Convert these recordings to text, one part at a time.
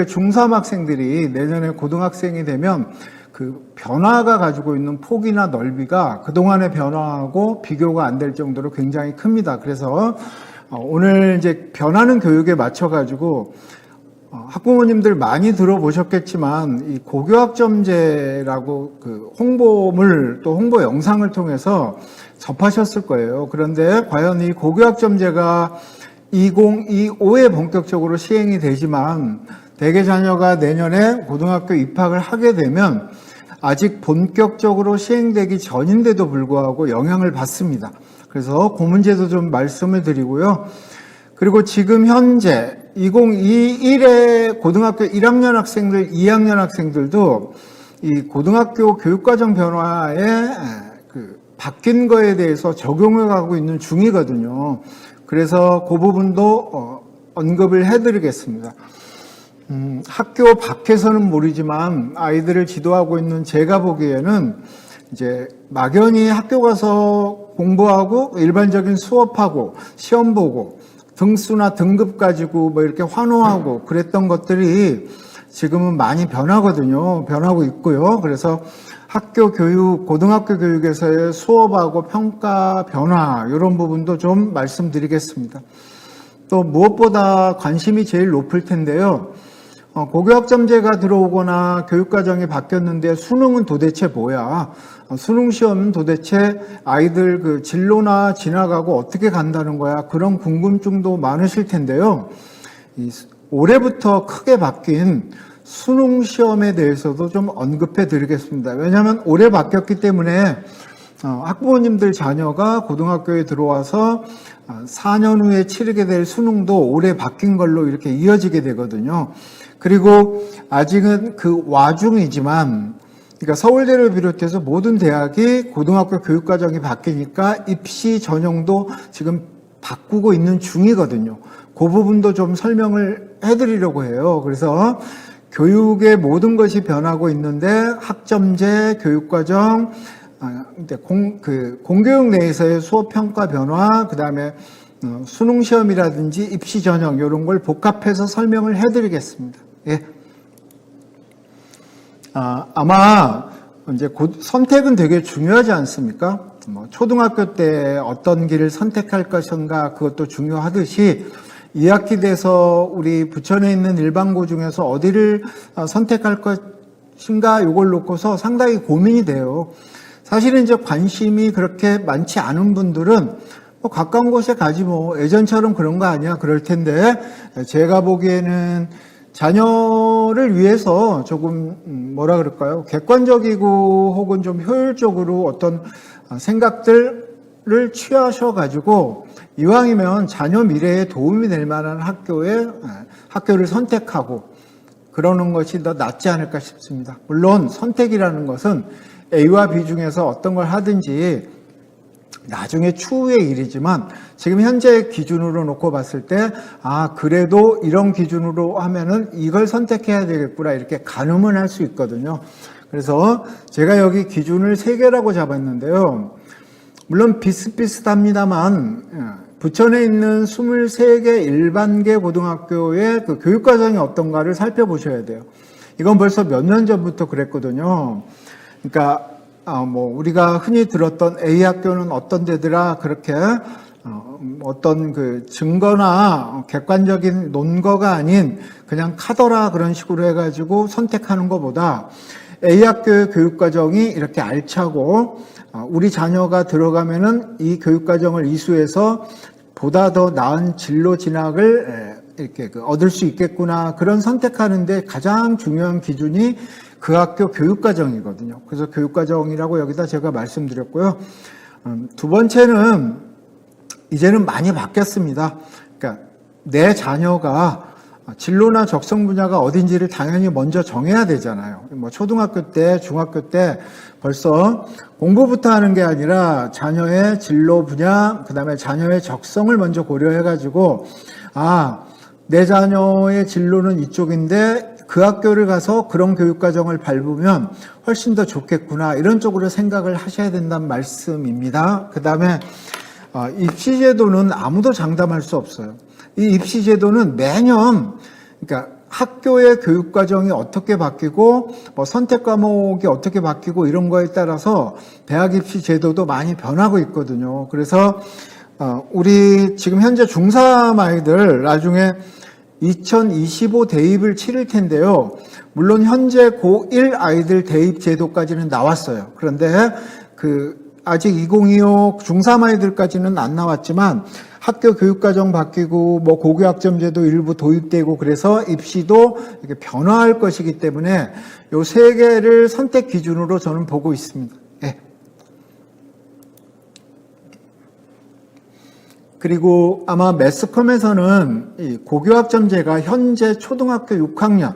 중3 학생들이 내년에 고등학생이 되면 그 변화가 가지고 있는 폭이나 넓이가 그동안의 변화하고 비교가 안 될 정도로 굉장히 큽니다. 그래서 오늘 이제 변하는 교육에 맞춰가지고 학부모님들 많이 들어보셨겠지만 이 고교학점제라고 그 홍보물 또 홍보 영상을 통해서 접하셨을 거예요. 그런데 과연 이 고교학점제가 2025에 본격적으로 시행이 되지만 대개 자녀가 내년에 고등학교 입학을 하게 되면 아직 본격적으로 시행되기 전인데도 불구하고 영향을 받습니다. 그래서 그 문제도 좀 말씀을 드리고요. 그리고 지금 현재 2021에 고등학교 1학년 학생들, 2학년 학생들도 이 고등학교 교육과정 변화에 바뀐 거에 대해서 적용을 하고 있는 중이거든요. 그래서 그 부분도 언급을 해드리겠습니다. 학교 밖에서는 모르지만 아이들을 지도하고 있는 제가 보기에는 이제 막연히 학교 가서 공부하고 일반적인 수업하고 시험 보고 등수나 등급 가지고 뭐 이렇게 환호하고 그랬던 것들이 지금은 많이 변하거든요. 변하고 있고요. 그래서 학교 교육, 고등학교 교육에서의 수업하고 평가 변화 이런 부분도 좀 말씀드리겠습니다. 또 무엇보다 관심이 제일 높을 텐데요. 고교학점제가 들어오거나 교육과정이 바뀌었는데 수능은 도대체 뭐야? 수능 시험은 도대체 아이들 그 진로나 지나가고 어떻게 간다는 거야? 그런 궁금증도 많으실 텐데요. 올해부터 크게 바뀐 수능 시험에 대해서도 좀 언급해 드리겠습니다. 왜냐하면 올해 바뀌었기 때문에 학부모님들 자녀가 고등학교에 들어와서 4년 후에 치르게 될 수능도 올해 바뀐 걸로 이렇게 이어지게 되거든요. 그리고 아직은 그 와중이지만, 그러니까 서울대를 비롯해서 모든 대학이 고등학교 교육과정이 바뀌니까 입시 전형도 지금 바꾸고 있는 중이거든요. 그 부분도 좀 설명을 해드리려고 해요. 그래서 교육의 모든 것이 변하고 있는데 학점제, 교육과정, 공교육 내에서의 수업평가 변화, 그 다음에 수능시험이라든지 입시전형 이런 걸 복합해서 설명을 해드리겠습니다. 예. 아마 이제 선택은 되게 중요하지 않습니까? 초등학교 때 어떤 길을 선택할 것인가 그것도 중요하듯이 2학기 돼서 우리 부천에 있는 일반고 중에서 어디를 선택할 것인가 이걸 놓고서 상당히 고민이 돼요. 사실은 이제 관심이 그렇게 많지 않은 분들은 가까운 곳에 가지 예전처럼 그런 거 아니야 그럴 텐데 제가 보기에는 자녀를 위해서 조금 객관적이고 혹은 좀 효율적으로 어떤 생각들을 취하셔가지고 이왕이면 자녀 미래에 도움이 될 만한 학교를 선택하고 그러는 것이 더 낫지 않을까 싶습니다. 물론 선택이라는 것은 A와 B 중에서 어떤 걸 하든지 나중에 추후의 일이지만 지금 현재 기준으로 놓고 봤을 때 그래도 이런 기준으로 하면은 이걸 선택해야 되겠구나 이렇게 가늠을 할 수 있거든요. 그래서 제가 여기 기준을 3개라고 잡았는데요. 물론 비슷비슷합니다만 부천에 있는 23개 일반계 고등학교의 그 교육과정이 어떤가를 살펴보셔야 돼요. 이건 벌써 몇 년 전부터 그랬거든요. 그러니까 우리가 흔히 들었던 A 학교는 어떤 데더라 그렇게 어떤 그 증거나 객관적인 논거가 아닌 그냥 카더라 그런 식으로 해가지고 선택하는 것보다 A 학교의 교육과정이 이렇게 알차고 우리 자녀가 들어가면은 이 교육과정을 이수해서 보다 더 나은 진로 진학을 이렇게 얻을 수 있겠구나 그런 선택하는데 가장 중요한 기준이 그 학교 교육과정이거든요. 그래서 교육과정이라고 여기다 제가 말씀드렸고요. 두 번째는 이제는 많이 바뀌었습니다. 그러니까 내 자녀가 진로나 적성 분야가 어딘지를 당연히 먼저 정해야 되잖아요. 초등학교 때, 중학교 때 벌써 공부부터 하는 게 아니라 자녀의 진로 분야, 그 다음에 자녀의 적성을 먼저 고려해가지고 내 자녀의 진로는 이쪽인데 그 학교를 가서 그런 교육과정을 밟으면 훨씬 더 좋겠구나 이런 쪽으로 생각을 하셔야 된다는 말씀입니다. 그 다음에 입시제도는 아무도 장담할 수 없어요. 이 입시제도는 매년 그러니까 학교의 교육 과정이 어떻게 바뀌고 뭐 선택 과목이 어떻게 바뀌고 이런 거에 따라서 대학 입시 제도도 많이 변하고 있거든요. 그래서 우리 지금 현재 중3 아이들 나중에 2025 대입을 치를 텐데요. 물론 현재 고1 아이들 대입 제도까지는 나왔어요. 그런데 아직 2025 중3 아이들까지는 안 나왔지만 학교 교육과정 바뀌고 뭐 고교학점제도 일부 도입되고 그래서 입시도 이렇게 변화할 것이기 때문에 요 세 개를 선택 기준으로 저는 보고 있습니다. 네. 그리고 아마 매스컴에서는 이 고교학점제가 현재 초등학교 6학년,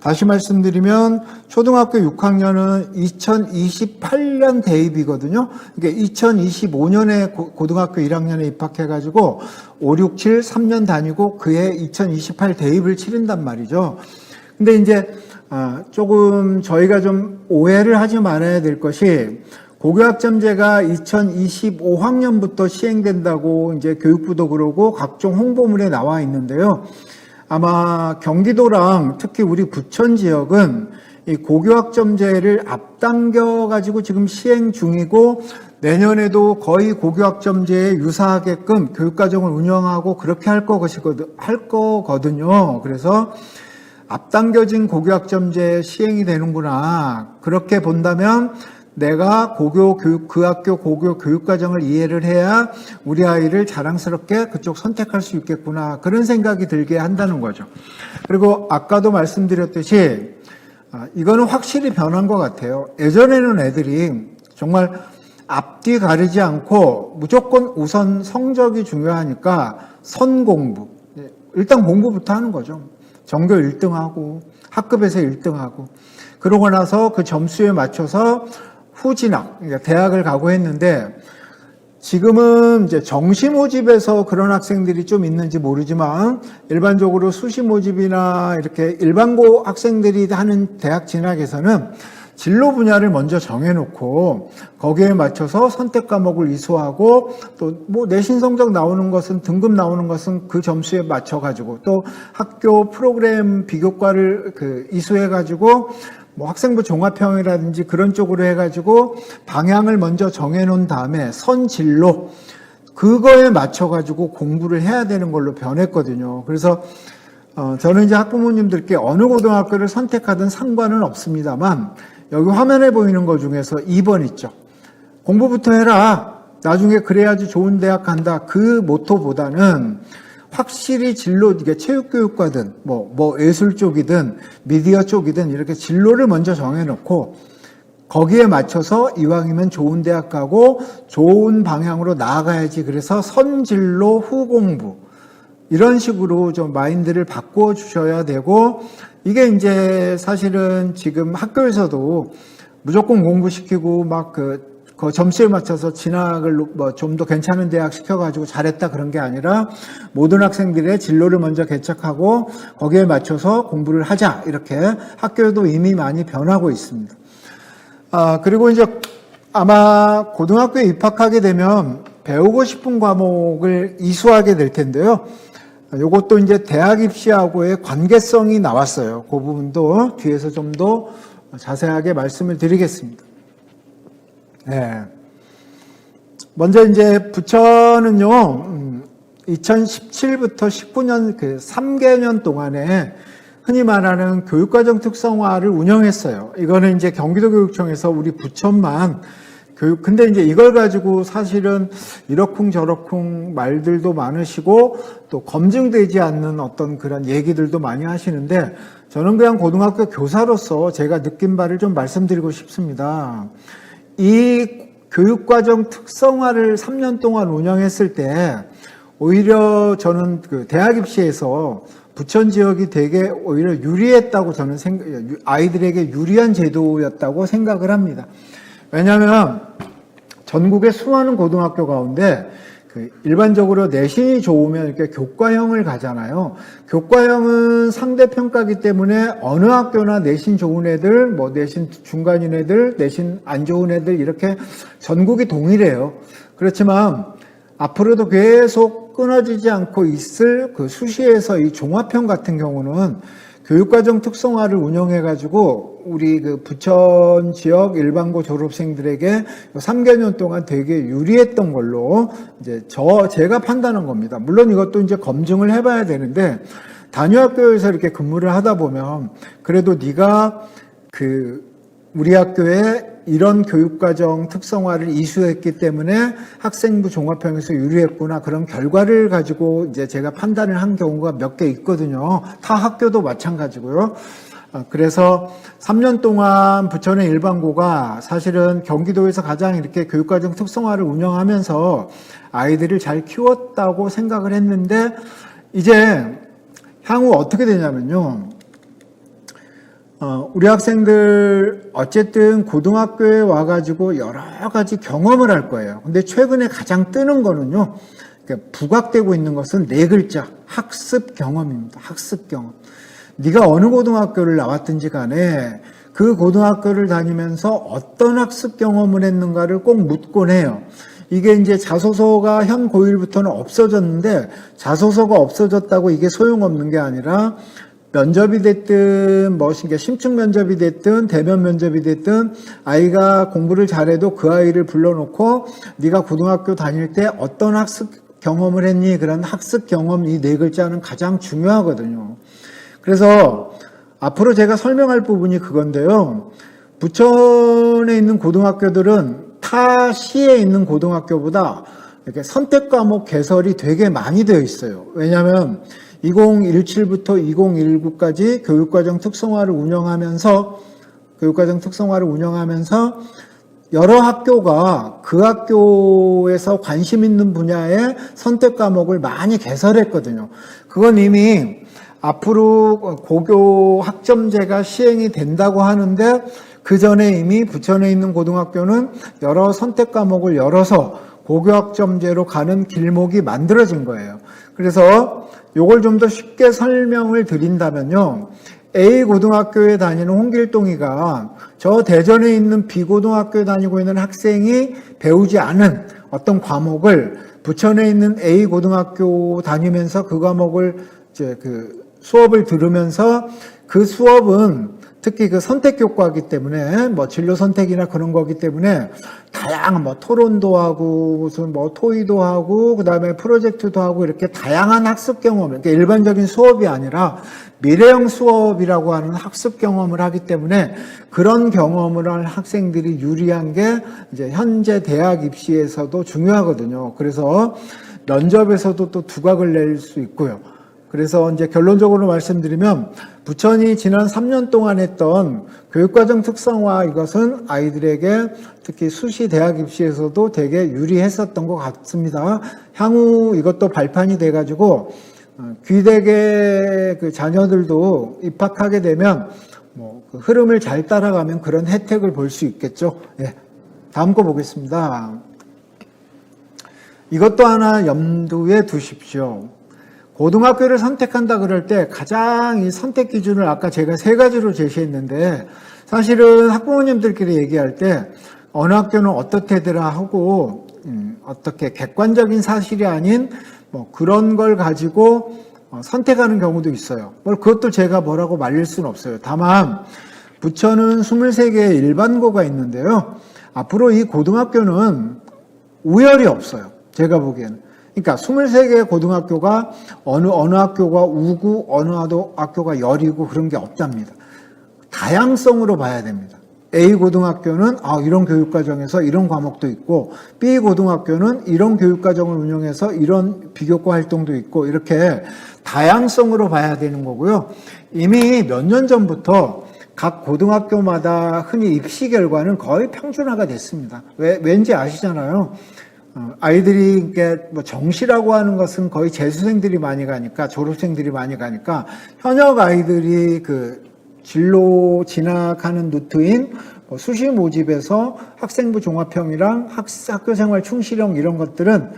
다시 말씀드리면 초등학교 6학년은 2028년 대입이거든요. 그러니까 2025년에 고등학교 1학년에 입학해가지고 5, 6, 7, 3년 다니고 그해 2028 대입을 치른단 말이죠. 근데 이제 조금 저희가 좀 오해를 하지 말아야 될 것이 고교학점제가 2025학년부터 시행된다고 이제 교육부도 그러고 각종 홍보물에 나와 있는데요. 아마 경기도랑 특히 우리 부천 지역은 이 고교학점제를 앞당겨 가지고 지금 시행 중이고 내년에도 거의 고교학점제에 유사하게끔 교육과정을 운영하고 그렇게 할 거거든요. 그래서 앞당겨진 고교학점제 시행이 되는구나. 그렇게 본다면 내가 그 학교 고교 교육과정을 이해를 해야 우리 아이를 자랑스럽게 그쪽 선택할 수 있겠구나. 그런 생각이 들게 한다는 거죠. 그리고 아까도 말씀드렸듯이 이거는 확실히 변한 것 같아요. 예전에는 애들이 정말 앞뒤 가리지 않고 무조건 우선 성적이 중요하니까 선공부. 일단 공부부터 하는 거죠. 전교 1등하고 학급에서 1등하고 그러고 나서 그 점수에 맞춰서 후진학, 그러니까 대학을 가고 했는데 지금은 이제 정시 모집에서 그런 학생들이 좀 있는지 모르지만 일반적으로 수시 모집이나 이렇게 일반고 학생들이 하는 대학 진학에서는 진로 분야를 먼저 정해놓고 거기에 맞춰서 선택 과목을 이수하고 또 뭐 내신 성적 나오는 것은 등급 나오는 것은 그 점수에 맞춰가지고 또 학교 프로그램 비교과를 이수해가지고 뭐 학생부 종합형이라든지 그런 쪽으로 해가지고 방향을 먼저 정해놓은 다음에 선진로 그거에 맞춰가지고 공부를 해야 되는 걸로 변했거든요. 그래서 저는 이제 학부모님들께 어느 고등학교를 선택하든 상관은 없습니다만 여기 화면에 보이는 것 중에서 2번 있죠. 공부부터 해라. 나중에 그래야지 좋은 대학 간다. 그 모토보다는 확실히 진로, 이게 체육교육과든, 뭐 예술 쪽이든, 미디어 쪽이든 이렇게 진로를 먼저 정해놓고 거기에 맞춰서 이왕이면 좋은 대학 가고 좋은 방향으로 나아가야지. 그래서 선진로 후공부. 이런 식으로 좀 마인드를 바꿔 주셔야 되고, 이게 이제 사실은 지금 학교에서도 무조건 공부시키고 막 그 점수에 맞춰서 진학을 뭐 좀 더 괜찮은 대학 시켜가지고 잘했다 그런 게 아니라 모든 학생들의 진로를 먼저 개척하고 거기에 맞춰서 공부를 하자. 이렇게 학교도 이미 많이 변하고 있습니다. 그리고 이제 아마 고등학교에 입학하게 되면 배우고 싶은 과목을 이수하게 될 텐데요. 이것도 이제 대학 입시하고의 관계성이 나왔어요. 그 부분도 뒤에서 좀 더 자세하게 말씀을 드리겠습니다. 네. 먼저 이제 부천은요, 2017부터 19년 그 3개년 동안에 흔히 말하는 교육과정 특성화를 운영했어요. 이거는 이제 경기도교육청에서 우리 부천만 근데 이제 이걸 가지고 사실은 이러쿵저러쿵 말들도 많으시고 또 검증되지 않는 어떤 그런 얘기들도 많이 하시는데 저는 그냥 고등학교 교사로서 제가 느낀 바를 좀 말씀드리고 싶습니다. 이 교육과정 특성화를 3년 동안 운영했을 때 오히려 저는 그 대학 입시에서 부천 지역이 되게 오히려 유리했다고 저는 아이들에게 유리한 제도였다고 생각을 합니다. 왜냐하면 전국의 수많은 고등학교 가운데 일반적으로 내신이 좋으면 이렇게 교과형을 가잖아요. 교과형은 상대평가기 때문에 어느 학교나 내신 좋은 애들, 뭐 내신 중간인 애들, 내신 안 좋은 애들 이렇게 전국이 동일해요. 그렇지만 앞으로도 계속 끊어지지 않고 있을 그 수시에서 이 종합형 같은 경우는 교육과정 특성화를 운영해가지고 우리 그 부천 지역 일반고 졸업생들에게 3개년 동안 되게 유리했던 걸로 이제 제가 판단한 겁니다. 물론 이것도 이제 검증을 해봐야 되는데 단위학교에서 이렇게 근무를 하다 보면 그래도 네가 우리 학교에 이런 교육과정 특성화를 이수했기 때문에 학생부 종합형에서 유리했구나 그런 결과를 가지고 이제 제가 판단을 한 경우가 몇 개 있거든요. 타 학교도 마찬가지고요. 그래서 3년 동안 부천의 일반고가 사실은 경기도에서 가장 이렇게 교육과정 특성화를 운영하면서 아이들을 잘 키웠다고 생각을 했는데 이제 향후 어떻게 되냐면요. 우리 학생들 어쨌든 고등학교에 와가지고 여러 가지 경험을 할 거예요. 근데 최근에 가장 뜨는 거는요. 부각되고 있는 것은 4글자 학습 경험입니다. 학습 경험. 네가 어느 고등학교를 나왔든지 간에 그 고등학교를 다니면서 어떤 학습 경험을 했는가를 꼭 묻곤 해요. 이게 이제 자소서가 현 고1부터는 없어졌는데 자소서가 없어졌다고 이게 소용없는 게 아니라 면접이 됐든 심층 면접이 됐든 대면 면접이 됐든 아이가 공부를 잘해도 그 아이를 불러놓고 네가 고등학교 다닐 때 어떤 학습 경험을 했니? 그런 학습 경험 이 4글자는 가장 중요하거든요. 그래서 앞으로 제가 설명할 부분이 그건데요. 부천에 있는 고등학교들은 타 시에 있는 고등학교보다 이렇게 선택 과목 개설이 되게 많이 되어 있어요. 왜냐하면 2017부터 2019까지 교육과정 특성화를 운영하면서 여러 학교가 그 학교에서 관심 있는 분야의 선택 과목을 많이 개설했거든요. 그건 이미 앞으로 고교 학점제가 시행이 된다고 하는데 그 전에 이미 부천에 있는 고등학교는 여러 선택 과목을 열어서 고교 학점제로 가는 길목이 만들어진 거예요. 그래서 요걸 좀 더 쉽게 설명을 드린다면요. A 고등학교에 다니는 홍길동이가 저 대전에 있는 B 고등학교에 다니고 있는 학생이 배우지 않은 어떤 과목을 부천에 있는 A 고등학교 다니면서 그 과목을 수업을 들으면서 그 수업은 특히 그 선택 교과이기 때문에 진로 선택이나 그런 거기 때문에 다양한 토론도 하고 무슨 토의도 하고 그다음에 프로젝트도 하고 이렇게 다양한 학습 경험, 그러니까 일반적인 수업이 아니라 미래형 수업이라고 하는 학습 경험을 하기 때문에 그런 경험을 할 학생들이 유리한 게 이제 현재 대학 입시에서도 중요하거든요. 그래서 면접에서도 또 두각을 낼 수 있고요. 그래서 이제 결론적으로 말씀드리면 부천이 지난 3년 동안 했던 교육과정 특성화 이것은 아이들에게 특히 수시 대학 입시에서도 되게 유리했었던 것 같습니다. 향후 이것도 발판이 돼가지고 귀대계 그 자녀들도 입학하게 되면 그 흐름을 잘 따라가면 그런 혜택을 볼 수 있겠죠. 예. 다음 거 보겠습니다. 이것도 하나 염두에 두십시오. 고등학교를 선택한다 그럴 때 가장 이 선택 기준을 아까 제가 3가지로 제시했는데 사실은 학부모님들끼리 얘기할 때 어느 학교는 어떻게더라 하고 어떻게 객관적인 사실이 아닌 그런 걸 가지고 선택하는 경우도 있어요. 그것도 제가 뭐라고 말릴 수는 없어요. 다만 부천은 23개의 일반고가 있는데요. 앞으로 이 고등학교는 우열이 없어요. 제가 보기에는. 그러니까 23개의 고등학교가 어느 학교가 우고 어느 학교가 열이고 그런 게 없답니다. 다양성으로 봐야 됩니다. A 고등학교는 이런 교육과정에서 이런 과목도 있고 B 고등학교는 이런 교육과정을 운영해서 이런 비교과 활동도 있고 이렇게 다양성으로 봐야 되는 거고요. 이미 몇 년 전부터 각 고등학교마다 흔히 입시 결과는 거의 평준화가 됐습니다. 왠지 아시잖아요. 아이들이 이게 정시라고 하는 것은 거의 재수생들이 많이 가니까 졸업생들이 많이 가니까 현역 아이들이 그 진로 진학하는 루트인 수시 모집에서 학생부 종합형이랑 학교생활 충실형 이런 것들은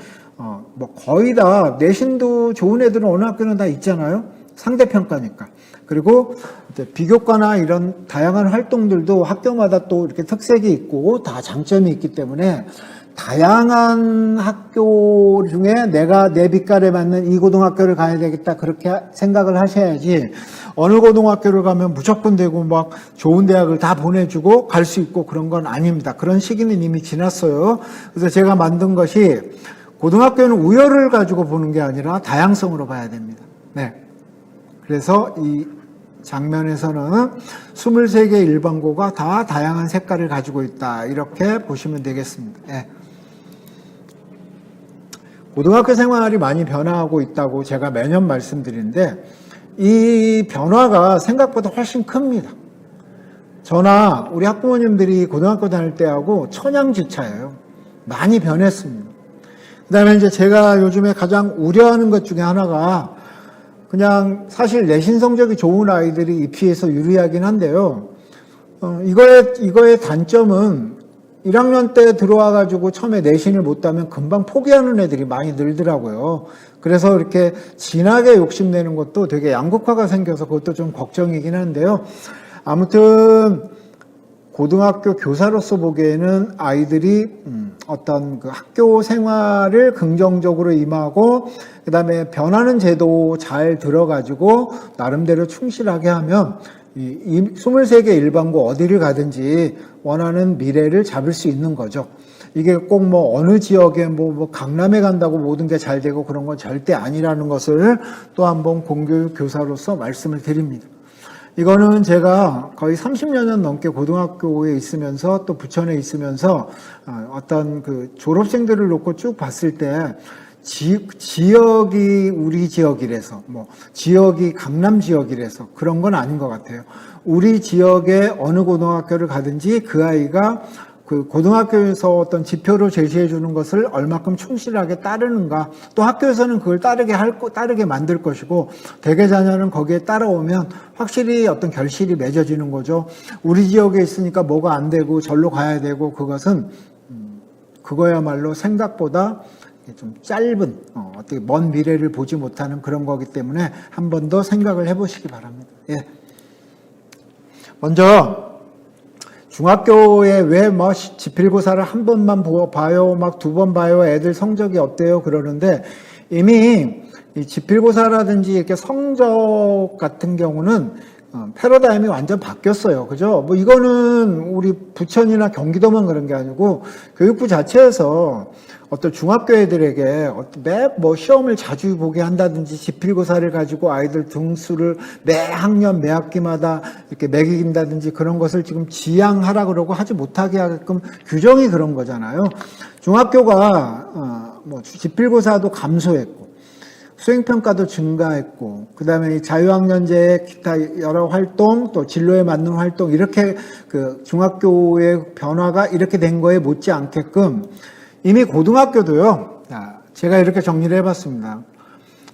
거의 다 내신도 좋은 애들은 어느 학교는 다 있잖아요. 상대평가니까. 그리고 이제 비교과나 이런 다양한 활동들도 학교마다 또 이렇게 특색이 있고 다 장점이 있기 때문에 다양한 학교 중에 내가 내 빛깔에 맞는 이 고등학교를 가야 되겠다 그렇게 생각을 하셔야지 어느 고등학교를 가면 무조건 되고 막 좋은 대학을 다 보내주고 갈 수 있고 그런 건 아닙니다. 그런 시기는 이미 지났어요. 그래서 제가 만든 것이 고등학교는 우열을 가지고 보는 게 아니라 다양성으로 봐야 됩니다. 네. 그래서 이 장면에서는 23개 일반고가 다 다양한 색깔을 가지고 있다. 이렇게 보시면 되겠습니다. 네. 고등학교 생활이 많이 변화하고 있다고 제가 매년 말씀드리는데 이 변화가 생각보다 훨씬 큽니다. 저나 우리 학부모님들이 고등학교 다닐 때하고 천양지차예요. 많이 변했습니다. 그 다음에 이제 제가 요즘에 가장 우려하는 것 중에 하나가 그냥 사실 내신 성적이 좋은 아이들이 입시에서 유리하긴 한데요. 이거의 단점은 1학년 때 들어와가지고 처음에 내신을 못 따면 금방 포기하는 애들이 많이 늘더라고요. 그래서 이렇게 진하게 욕심내는 것도 되게 양극화가 생겨서 그것도 좀 걱정이긴 한데요. 아무튼 고등학교 교사로서 보기에는 아이들이 어떤 그 학교 생활을 긍정적으로 임하고 그다음에 변하는 제도 잘 들어가지고 나름대로 충실하게 하면 이 23개 일반고 어디를 가든지 원하는 미래를 잡을 수 있는 거죠. 이게 꼭 뭐 어느 지역에 뭐 강남에 간다고 모든 게 잘 되고 그런 건 절대 아니라는 것을 또 한번 공교육 교사로서 말씀을 드립니다. 이거는 제가 거의 30여 년 넘게 고등학교에 있으면서 또 부천에 있으면서 어떤 그 졸업생들을 놓고 쭉 봤을 때 지역이 우리 지역이라서 뭐 지역이 강남 지역이라서 그런 건 아닌 것 같아요. 우리 지역에 어느 고등학교를 가든지 그 아이가 그 고등학교에서 어떤 지표로 제시해 주는 것을 얼마큼 충실하게 따르는가, 또 학교에서는 그걸 따르게 만들 것이고 대개 자녀는 거기에 따라오면 확실히 어떤 결실이 맺어지는 거죠. 우리 지역에 있으니까 뭐가 안 되고 절로 가야 되고 그것은 그거야말로 생각보다 좀 짧은 어떻게 먼 미래를 보지 못하는 그런 거기 때문에 한 번 더 생각을 해보시기 바랍니다. 예. 먼저 중학교에 왜 뭐 지필고사를 한 번만 봐요, 막 두 번 봐요, 애들 성적이 어때요 그러는데 이미 이 지필고사라든지 이렇게 성적 같은 경우는 패러다임이 완전 바뀌었어요. 그죠? 뭐 이거는 우리 부천이나 경기도만 그런 게 아니고 교육부 자체에서 어떤 중학교 애들에게 매 뭐 시험을 자주 보게 한다든지 지필고사를 가지고 아이들 등수를 매 학년 매 학기마다 이렇게 매긴다든지 그런 것을 지금 지양하라 그러고 하지 못하게 하게끔 규정이 그런 거잖아요. 중학교가 뭐 지필고사도 감소했고 수행평가도 증가했고 그다음에 자유학년제의 기타 여러 활동 또 진로에 맞는 활동 이렇게 그 중학교의 변화가 이렇게 된 거에 못지않게끔 이미 고등학교도요. 제가 이렇게 정리를 해봤습니다.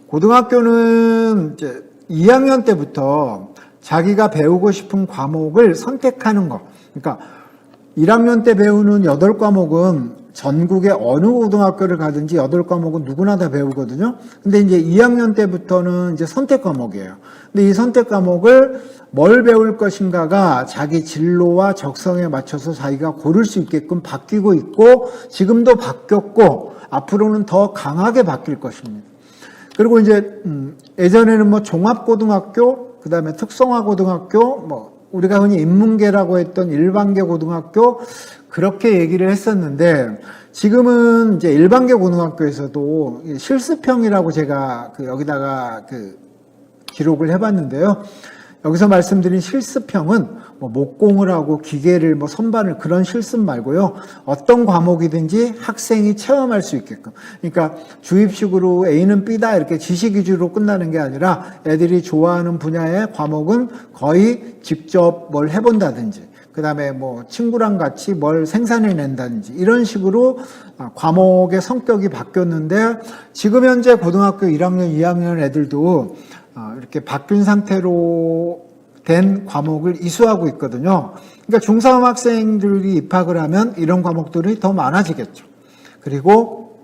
고등학교는 이제 2학년 때부터 자기가 배우고 싶은 과목을 선택하는 거. 그러니까 1학년 때 배우는 8과목은 전국의 어느 고등학교를 가든지 8과목은 누구나 다 배우거든요. 근데 이제 2학년 때부터는 이제 선택 과목이에요. 근데 이 선택 과목을 뭘 배울 것인가가 자기 진로와 적성에 맞춰서 자기가 고를 수 있게끔 바뀌고 있고 지금도 바뀌었고 앞으로는 더 강하게 바뀔 것입니다. 그리고 이제 예전에는 뭐 종합고등학교, 그다음에 특성화고등학교, 뭐 우리가 흔히 인문계라고 했던 일반계 고등학교 그렇게 얘기를 했었는데 지금은 이제 일반계 고등학교에서도 실습형이라고 제가 여기다가 기록을 해봤는데요. 여기서 말씀드린 실습형은 뭐 목공을 하고 기계를 뭐 선반을 그런 실습 말고요. 어떤 과목이든지 학생이 체험할 수 있게끔. 그러니까 주입식으로 A는 B다 이렇게 지식 위주로 끝나는 게 아니라 애들이 좋아하는 분야의 과목은 거의 직접 뭘 해본다든지 그다음에 뭐 친구랑 같이 뭘 생산해낸다든지 이런 식으로 과목의 성격이 바뀌었는데 지금 현재 고등학교 1학년, 2학년 애들도 이렇게 바뀐 상태로 된 과목을 이수하고 있거든요. 그러니까 중3 학생들이 입학을 하면 이런 과목들이 더 많아지겠죠. 그리고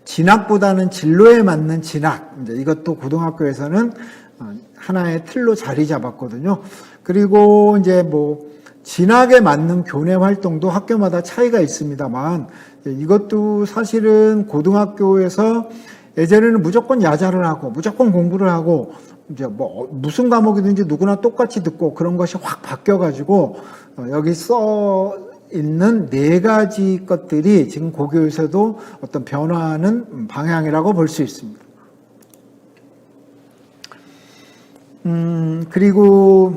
진학보다는 진로에 맞는 진학, 이제 이것도 고등학교에서는 하나의 틀로 자리 잡았거든요. 그리고 이제 뭐 진학에 맞는 교내 활동도 학교마다 차이가 있습니다만 이것도 사실은 고등학교에서 예전에는 무조건 야자를 하고 무조건 공부를 하고 이제 뭐 무슨 과목이든지 누구나 똑같이 듣고 그런 것이 확 바뀌어가지고 여기 써 있는 4가지 것들이 지금 고교에서도 어떤 변화하는 방향이라고 볼 수 있습니다. 그리고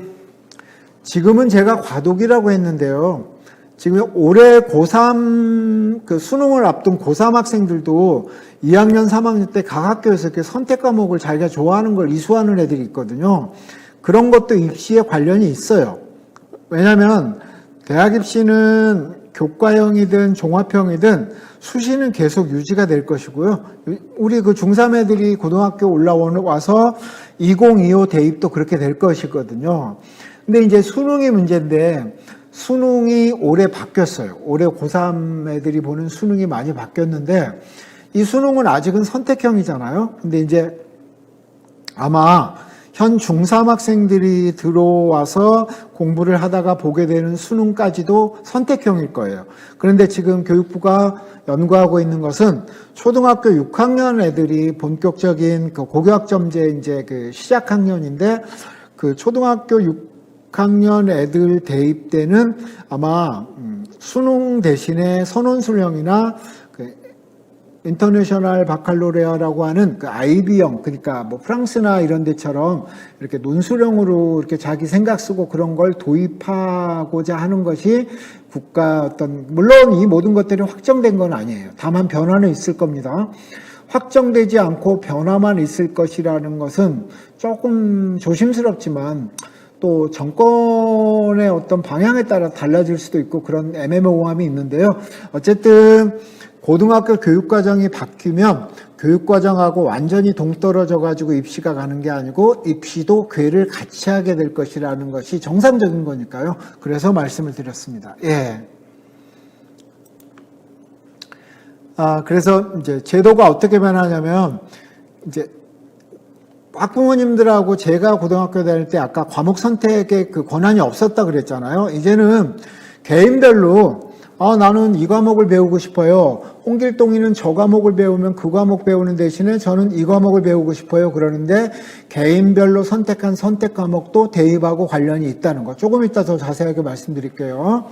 지금은 제가 과도기라고 했는데요. 지금 올해 고3 그 수능을 앞둔 고3 학생들도 2학년, 3학년 때 각 학교에서 이렇게 선택 과목을 자기가 좋아하는 걸 이수하는 애들이 있거든요. 그런 것도 입시에 관련이 있어요. 왜냐하면 대학 입시는 교과형이든 종합형이든 수시는 계속 유지가 될 것이고요. 우리 그 중3 애들이 고등학교 올라와서 2025 대입도 그렇게 될 것이거든요. 근데 이제 수능이 문제인데 수능이 올해 바뀌었어요. 올해 고3 애들이 보는 수능이 많이 바뀌었는데 이 수능은 아직은 선택형이잖아요. 근데 이제 아마 현 중3 학생들이 들어와서 공부를 하다가 보게 되는 수능까지도 선택형일 거예요. 그런데 지금 교육부가 연구하고 있는 것은 초등학교 6학년 애들이 본격적인 그 고교학점제 이제 그 시작 학년인데 그 초등학교 6학년 애들 대입 때는 아마 수능 대신에 선원수령이나 인터내셔널 바칼로레아라고 하는 그 IB형, 그러니까 뭐 프랑스나 이런 데처럼 이렇게 논술형으로 이렇게 자기 생각 쓰고 그런 걸 도입하고자 하는 것이 국가 어떤, 물론 이 모든 것들이 확정된 건 아니에요. 다만 변화는 있을 겁니다. 확정되지 않고 변화만 있을 것이라는 것은 조금 조심스럽지만 또 정권의 어떤 방향에 따라 달라질 수도 있고 그런 애매모호함이 있는데요. 어쨌든 고등학교 교육과정이 바뀌면 교육과정하고 완전히 동떨어져 가지고 입시가 가는 게 아니고 입시도 궤를 같이 하게 될 것이라는 것이 정상적인 거니까요. 그래서 말씀을 드렸습니다. 예. 그래서 이제 제도가 어떻게 변하냐면 이제 학부모님들하고 제가 고등학교 다닐 때 아까 과목 선택의 그 권한이 없었다 그랬잖아요. 이제는 개인별로 나는 이 과목을 배우고 싶어요. 홍길동이는 저 과목을 배우면 그 과목 배우는 대신에 저는 이 과목을 배우고 싶어요. 그러는데 개인별로 선택한 선택 과목도 대입하고 관련이 있다는 거. 조금 이따 더 자세하게 말씀드릴게요.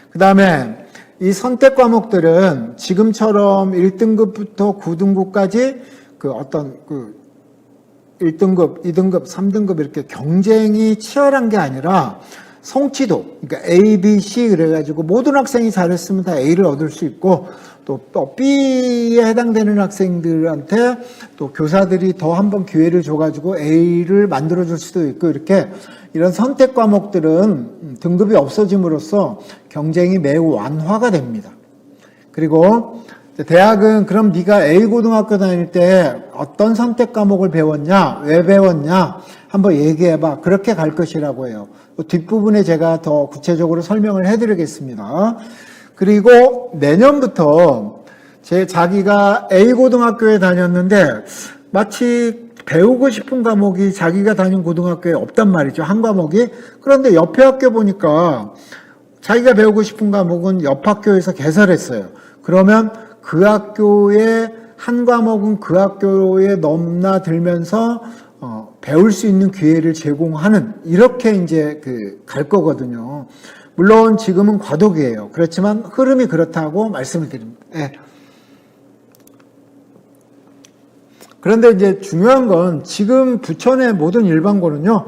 그 다음에 이 선택 과목들은 지금처럼 1등급부터 9등급까지 그 어떤 그 1등급, 2등급, 3등급 이렇게 경쟁이 치열한 게 아니라 성취도, 그러니까 A, B, C 그래가지고 모든 학생이 잘했으면 다 A를 얻을 수 있고 또 B에 해당되는 학생들한테 또 교사들이 더 한 번 기회를 줘가지고 A를 만들어줄 수도 있고 이렇게 이런 선택 과목들은 등급이 없어짐으로써 경쟁이 매우 완화가 됩니다. 그리고 대학은 그럼 네가 A고등학교 다닐 때 어떤 선택 과목을 배웠냐, 왜 배웠냐 한번 얘기해봐. 그렇게 갈 것이라고 해요. 뒷부분에 제가 더 구체적으로 설명을 해드리겠습니다. 그리고 내년부터 자기가 A고등학교에 다녔는데 마치 배우고 싶은 과목이 자기가 다닌 고등학교에 없단 말이죠. 한 과목이. 그런데 옆에 학교 보니까 자기가 배우고 싶은 과목은 옆 학교에서 개설했어요. 그러면 그 학교의 한 과목은 그 학교에 넘나들면서 배울 수 있는 기회를 제공하는 이렇게 이제 갈 거거든요. 물론 지금은 과도기예요. 그렇지만 흐름이 그렇다고 말씀을 드립니다. 예. 그런데 이제 중요한 건 지금 부천의 모든 일반고는요.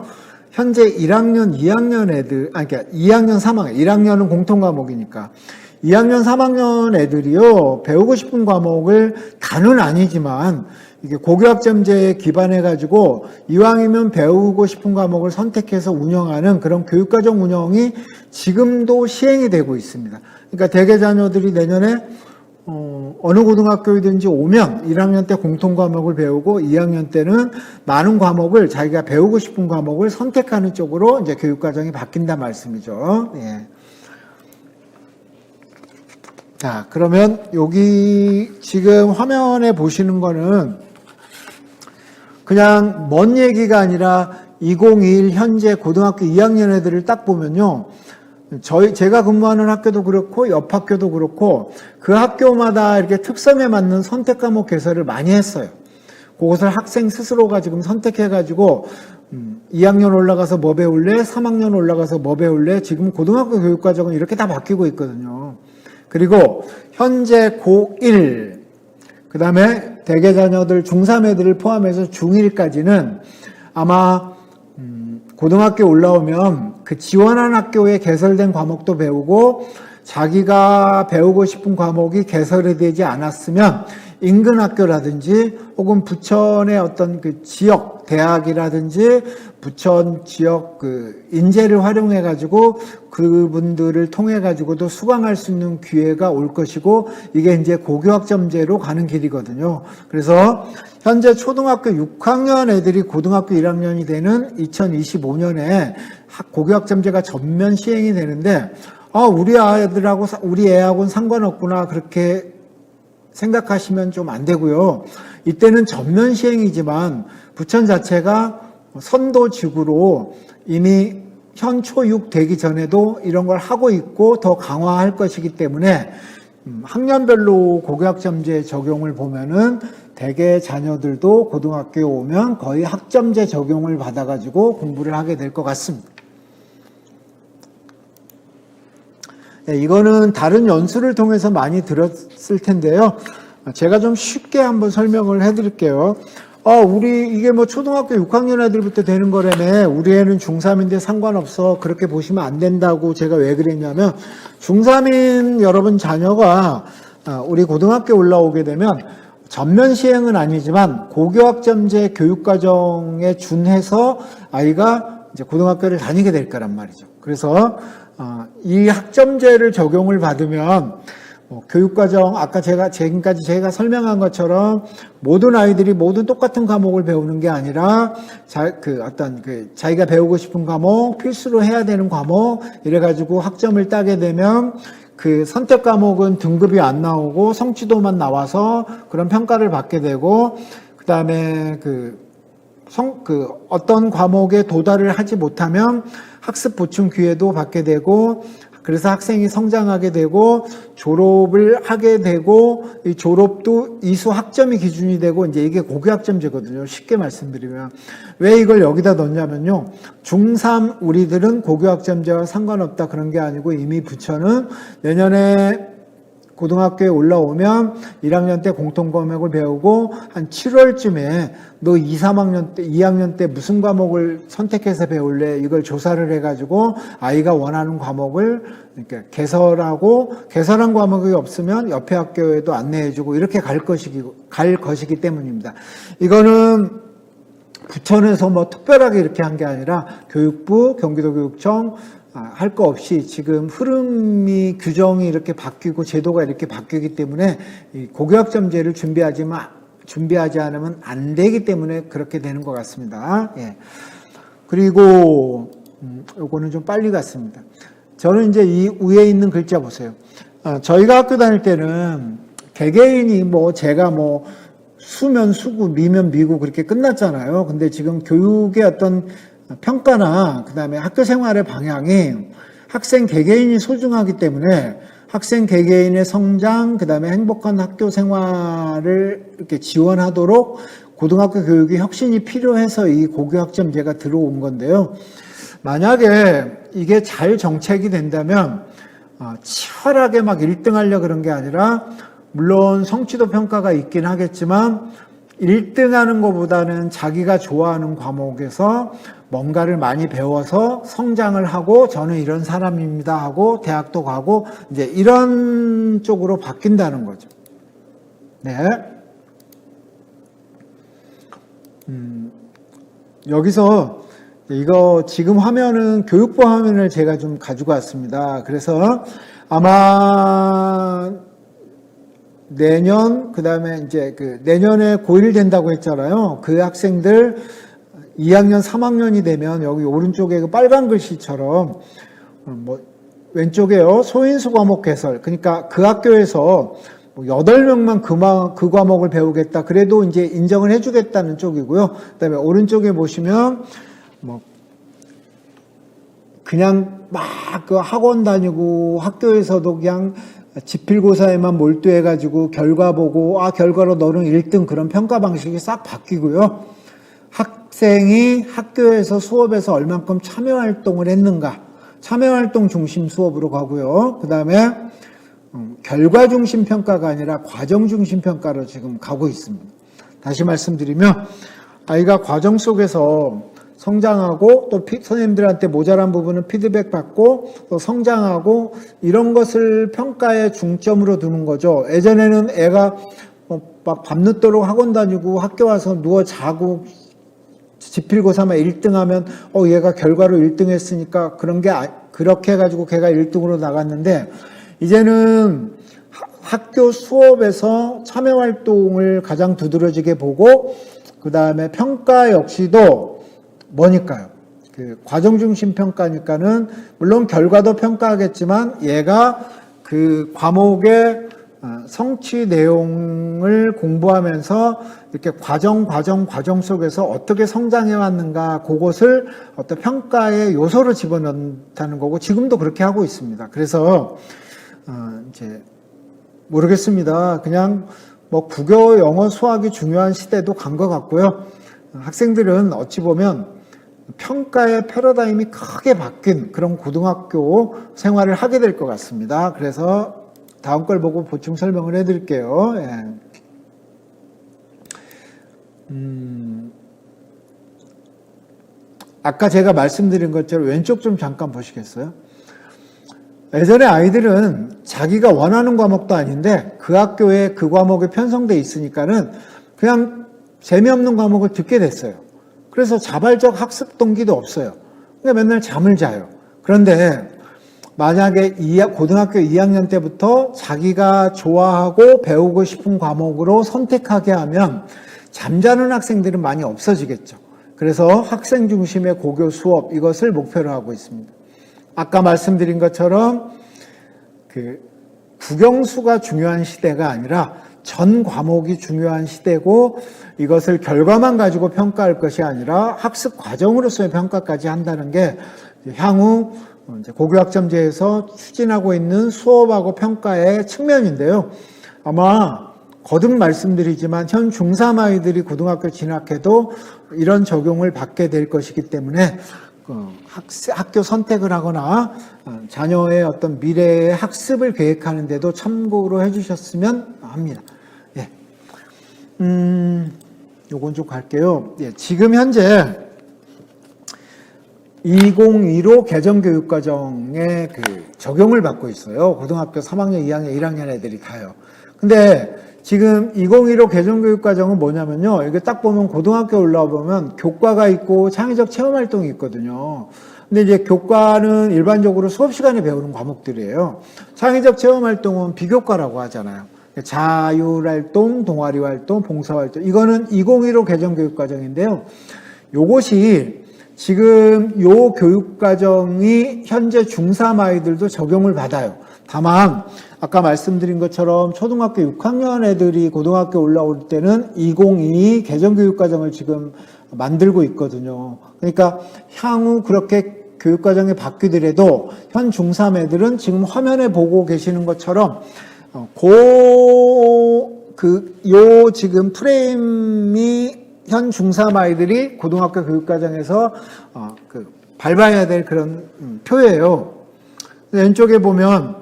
현재 1학년, 2학년 애들, 그러니까 2학년, 3학년, 1학년은 공통 과목이니까 2학년, 3학년 애들이요, 배우고 싶은 과목을 다는 아니지만, 이게 고교학점제에 기반해가지고, 이왕이면 배우고 싶은 과목을 선택해서 운영하는 그런 교육과정 운영이 지금도 시행이 되고 있습니다. 그러니까 대개 자녀들이 내년에, 어느 고등학교이든지 오면 1학년 때 공통 과목을 배우고 2학년 때는 많은 과목을 자기가 배우고 싶은 과목을 선택하는 쪽으로 이제 교육과정이 바뀐다 말씀이죠. 예. 자, 그러면 여기 지금 화면에 보시는 거는 그냥 먼 얘기가 아니라 2021 현재 고등학교 2학년 애들을 딱 보면요. 제가 근무하는 학교도 그렇고 옆 학교도 그렇고 그 학교마다 이렇게 특성에 맞는 선택 과목 개설을 많이 했어요. 그것을 학생 스스로가 지금 선택해가지고 2학년 올라가서 뭐 배울래? 3학년 올라가서 뭐 배울래? 지금 고등학교 교육과정은 이렇게 다 바뀌고 있거든요. 그리고 현재 고1, 그 다음에 대개 자녀들 중3 애들을 포함해서 중1까지는 아마 고등학교 올라오면 그 지원한 학교에 개설된 과목도 배우고 자기가 배우고 싶은 과목이 개설이 되지 않았으면 인근 학교라든지 혹은 부천의 어떤 그 지역 대학이라든지 부천 지역 그 인재를 활용해 가지고 그분들을 통해 가지고도 수강할 수 있는 기회가 올 것이고 이게 이제 고교학점제로 가는 길이거든요. 그래서 현재 초등학교 6학년 애들이 고등학교 1학년이 되는 2025년에 고교학점제가 전면 시행이 되는데 우리 아이들하고 우리 애하고는 상관없구나 그렇게 생각하시면 좀 안 되고요. 이때는 전면 시행이지만 부천 자체가 선도지구로 이미 현 초6 되기 전에도 이런 걸 하고 있고 더 강화할 것이기 때문에 학년별로 고교학점제 적용을 보면은 대개 자녀들도 고등학교에 오면 거의 학점제 적용을 받아가지고 공부를 하게 될 것 같습니다. 네, 이거는 다른 연수를 통해서 많이 들었을 텐데요. 제가 좀 쉽게 한번 설명을 해드릴게요. 이게 뭐 초등학교 6학년 애들부터 되는 거라며, 우리 애는 중3인데 상관없어. 그렇게 보시면 안 된다고 제가 왜 그랬냐면, 중3인 여러분 자녀가 우리 고등학교 올라오게 되면 전면 시행은 아니지만 고교학점제 교육과정에 준해서 아이가 이제 고등학교를 다니게 될 거란 말이죠. 그래서 이 학점제를 적용을 받으면 교육과정 아까 지금까지 제가 설명한 것처럼 모든 아이들이 모든 똑같은 과목을 배우는 게 아니라 자기가 배우고 싶은 과목, 필수로 해야 되는 과목 이래가지고 학점을 따게 되면 그 선택 과목은 등급이 안 나오고 성취도만 나와서 그런 평가를 받게 되고 그 다음에 어떤 과목에 도달을 하지 못하면 학습 보충 기회도 받게 되고 그래서 학생이 성장하게 되고 졸업을 하게 되고 이 졸업도 이수 학점이 기준이 되고 이제 이게 고교학점제거든요. 쉽게 말씀드리면 왜 이걸 여기다 넣냐면요. 중3 우리들은 고교학점제와 상관없다 그런 게 아니고 이미 부천은 내년에 고등학교에 올라오면 1학년 때 공통과목을 배우고 한 7월쯤에 너 2학년 때 무슨 과목을 선택해서 배울래? 이걸 조사를 해가지고 아이가 원하는 과목을 이렇게 개설한 과목이 없으면 옆에 학교에도 안내해주고 이렇게 갈 것이기 때문입니다. 이거는 부천에서 뭐 특별하게 이렇게 한 게 아니라 교육부, 경기도교육청 할 거 없이 지금 흐름이 규정이 이렇게 바뀌고 제도가 이렇게 바뀌기 때문에 이 고교학점제를 준비하지 않으면 안 되기 때문에 그렇게 되는 것 같습니다. 예. 그리고 요거는 좀 빨리 갔습니다. 저는 이제 이 위에 있는 글자 보세요. 저희가 학교 다닐 때는 개개인이 제가 수면 수구, 미면 미구 그렇게 끝났잖아요. 근데 지금 교육의 어떤 평가나 그다음에 학교 생활의 방향이 학생 개개인이 소중하기 때문에 학생 개개인의 성장, 그다음에 행복한 학교 생활을 이렇게 지원하도록 고등학교 교육의 혁신이 필요해서 이 고교학점제가 들어온 건데요. 만약에 이게 잘 정책이 된다면 치열하게 막 1등 하려고 그런 게 아니라 물론 성취도 평가가 있긴 하겠지만 1등 하는 것보다는 자기가 좋아하는 과목에서 뭔가를 많이 배워서 성장을 하고 저는 이런 사람입니다 하고 대학도 가고 이제 이런 쪽으로 바뀐다는 거죠. 네. 여기서 이거 지금 화면은 교육부 화면을 제가 좀 가지고 왔습니다. 그래서 아마 내년 그다음에 이제 내년에 고1 된다고 했잖아요. 그 학생들 2학년, 3학년이 되면 여기 오른쪽에 빨간 글씨처럼 왼쪽에요. 소인수 과목 개설. 그러니까 그 학교에서 8명만 그 과목을 배우겠다. 그래도 이제 인정을 해주겠다는 쪽이고요. 그다음에 오른쪽에 보시면 그냥 막 그 학원 다니고 학교에서도 그냥 지필고사에만 몰두해가지고 결과 보고 결과로 너는 1등 그런 평가 방식이 싹 바뀌고요. 학생이 학교에서 수업에서 얼만큼 참여활동을 했는가, 참여활동 중심 수업으로 가고요. 그 다음에 결과 중심 평가가 아니라 과정 중심 평가로 지금 가고 있습니다. 다시 말씀드리면 아이가 과정 속에서 성장하고 또 선생님들한테 모자란 부분은 피드백 받고 또 성장하고 이런 것을 평가의 중점으로 두는 거죠. 예전에는 애가 막 밤늦도록 학원 다니고 학교 와서 누워 자고 지필고사만 1등 하면 얘가 결과로 1등 했으니까 그렇게 해가지고 걔가 1등으로 나갔는데 이제는 학교 수업에서 참여활동을 가장 두드러지게 보고 그 다음에 평가 역시도 뭐니까요? 그 과정 중심 평가니까는 물론 결과도 평가하겠지만 얘가 그 과목의 성취 내용을 공부하면서 이렇게 과정 속에서 어떻게 성장해 왔는가 그것을 어떤 평가의 요소로 집어넣다는 거고 지금도 그렇게 하고 있습니다. 그래서 이제 모르겠습니다. 그냥 뭐 국어, 영어, 수학이 중요한 시대도 간 것 같고요. 학생들은 어찌 보면 평가의 패러다임이 크게 바뀐 그런 고등학교 생활을 하게 될 것 같습니다. 그래서 다음 걸 보고 보충 설명을 해드릴게요. 예. 아까 제가 말씀드린 것처럼 왼쪽 좀 잠깐 보시겠어요? 예전에 아이들은 자기가 원하는 과목도 아닌데 그 학교에 그 과목이 편성돼 있으니까는 그냥 재미없는 과목을 듣게 됐어요. 그래서 자발적 학습 동기도 없어요. 그러니까 맨날 잠을 자요. 그런데 만약에 고등학교 2학년 때부터 자기가 좋아하고 배우고 싶은 과목으로 선택하게 하면 잠자는 학생들은 많이 없어지겠죠. 그래서 학생 중심의 고교 수업 이것을 목표로 하고 있습니다. 아까 말씀드린 것처럼 그 국영수가 중요한 시대가 아니라 전 과목이 중요한 시대고 이것을 결과만 가지고 평가할 것이 아니라 학습 과정으로서의 평가까지 한다는 게 향후 고교학점제에서 추진하고 있는 수업하고 평가의 측면인데요. 아마 거듭 말씀드리지만 현 중3 아이들이 고등학교 진학해도 이런 적용을 받게 될 것이기 때문에 학교 선택을 하거나 자녀의 어떤 미래의 학습을 계획하는 데도 참고로 해주셨으면 합니다. 예. 요건 좀 갈게요. 예. 지금 현재 2015 개정교육과정에 적용을 받고 있어요. 고등학교 3학년, 2학년, 1학년 애들이 다요. 근데 지금 2015 개정교육과정은 뭐냐면요. 이게 딱 보면 고등학교 올라와 보면 교과가 있고 창의적 체험활동이 있거든요. 근데 이제 교과는 일반적으로 수업 시간에 배우는 과목들이에요. 창의적 체험활동은 비교과라고 하잖아요. 자율활동, 동아리활동, 봉사활동. 이거는 2015 개정교육과정인데요. 요것이 지금 요 교육과정이 현재 중3 아이들도 적용을 받아요. 다만 아까 말씀드린 것처럼 초등학교 6학년 애들이 고등학교 올라올 때는 2022 개정교육과정을 지금 만들고 있거든요. 그러니까 향후 그렇게 교육과정이 바뀌더라도 현 중3 애들은 지금 화면에 보고 계시는 것처럼 요 지금 프레임이 현 중3 아이들이 고등학교 교육과정에서 밟아야 될 그런 표예요. 왼쪽에 보면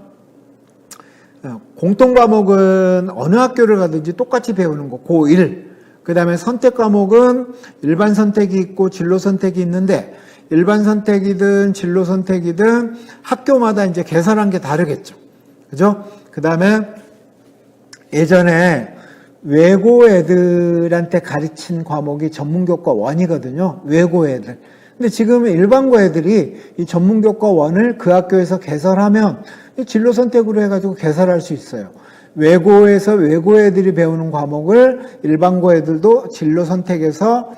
공통과목은 어느 학교를 가든지 똑같이 배우는 거, 고1. 그 다음에 선택과목은 일반 선택이 있고 진로 선택이 있는데, 일반 선택이든 진로 선택이든 학교마다 이제 개설한 게 다르겠죠. 그죠? 그 다음에 예전에 외고 애들한테 가르친 과목이 전문교과 1이거든요. 외고 애들. 근데 지금 일반고 애들이 이 전문교과 1을 그 학교에서 개설하면 진로 선택으로 해가지고 개설할 수 있어요. 외고에서 외고 애들이 배우는 과목을 일반고 애들도 진로 선택에서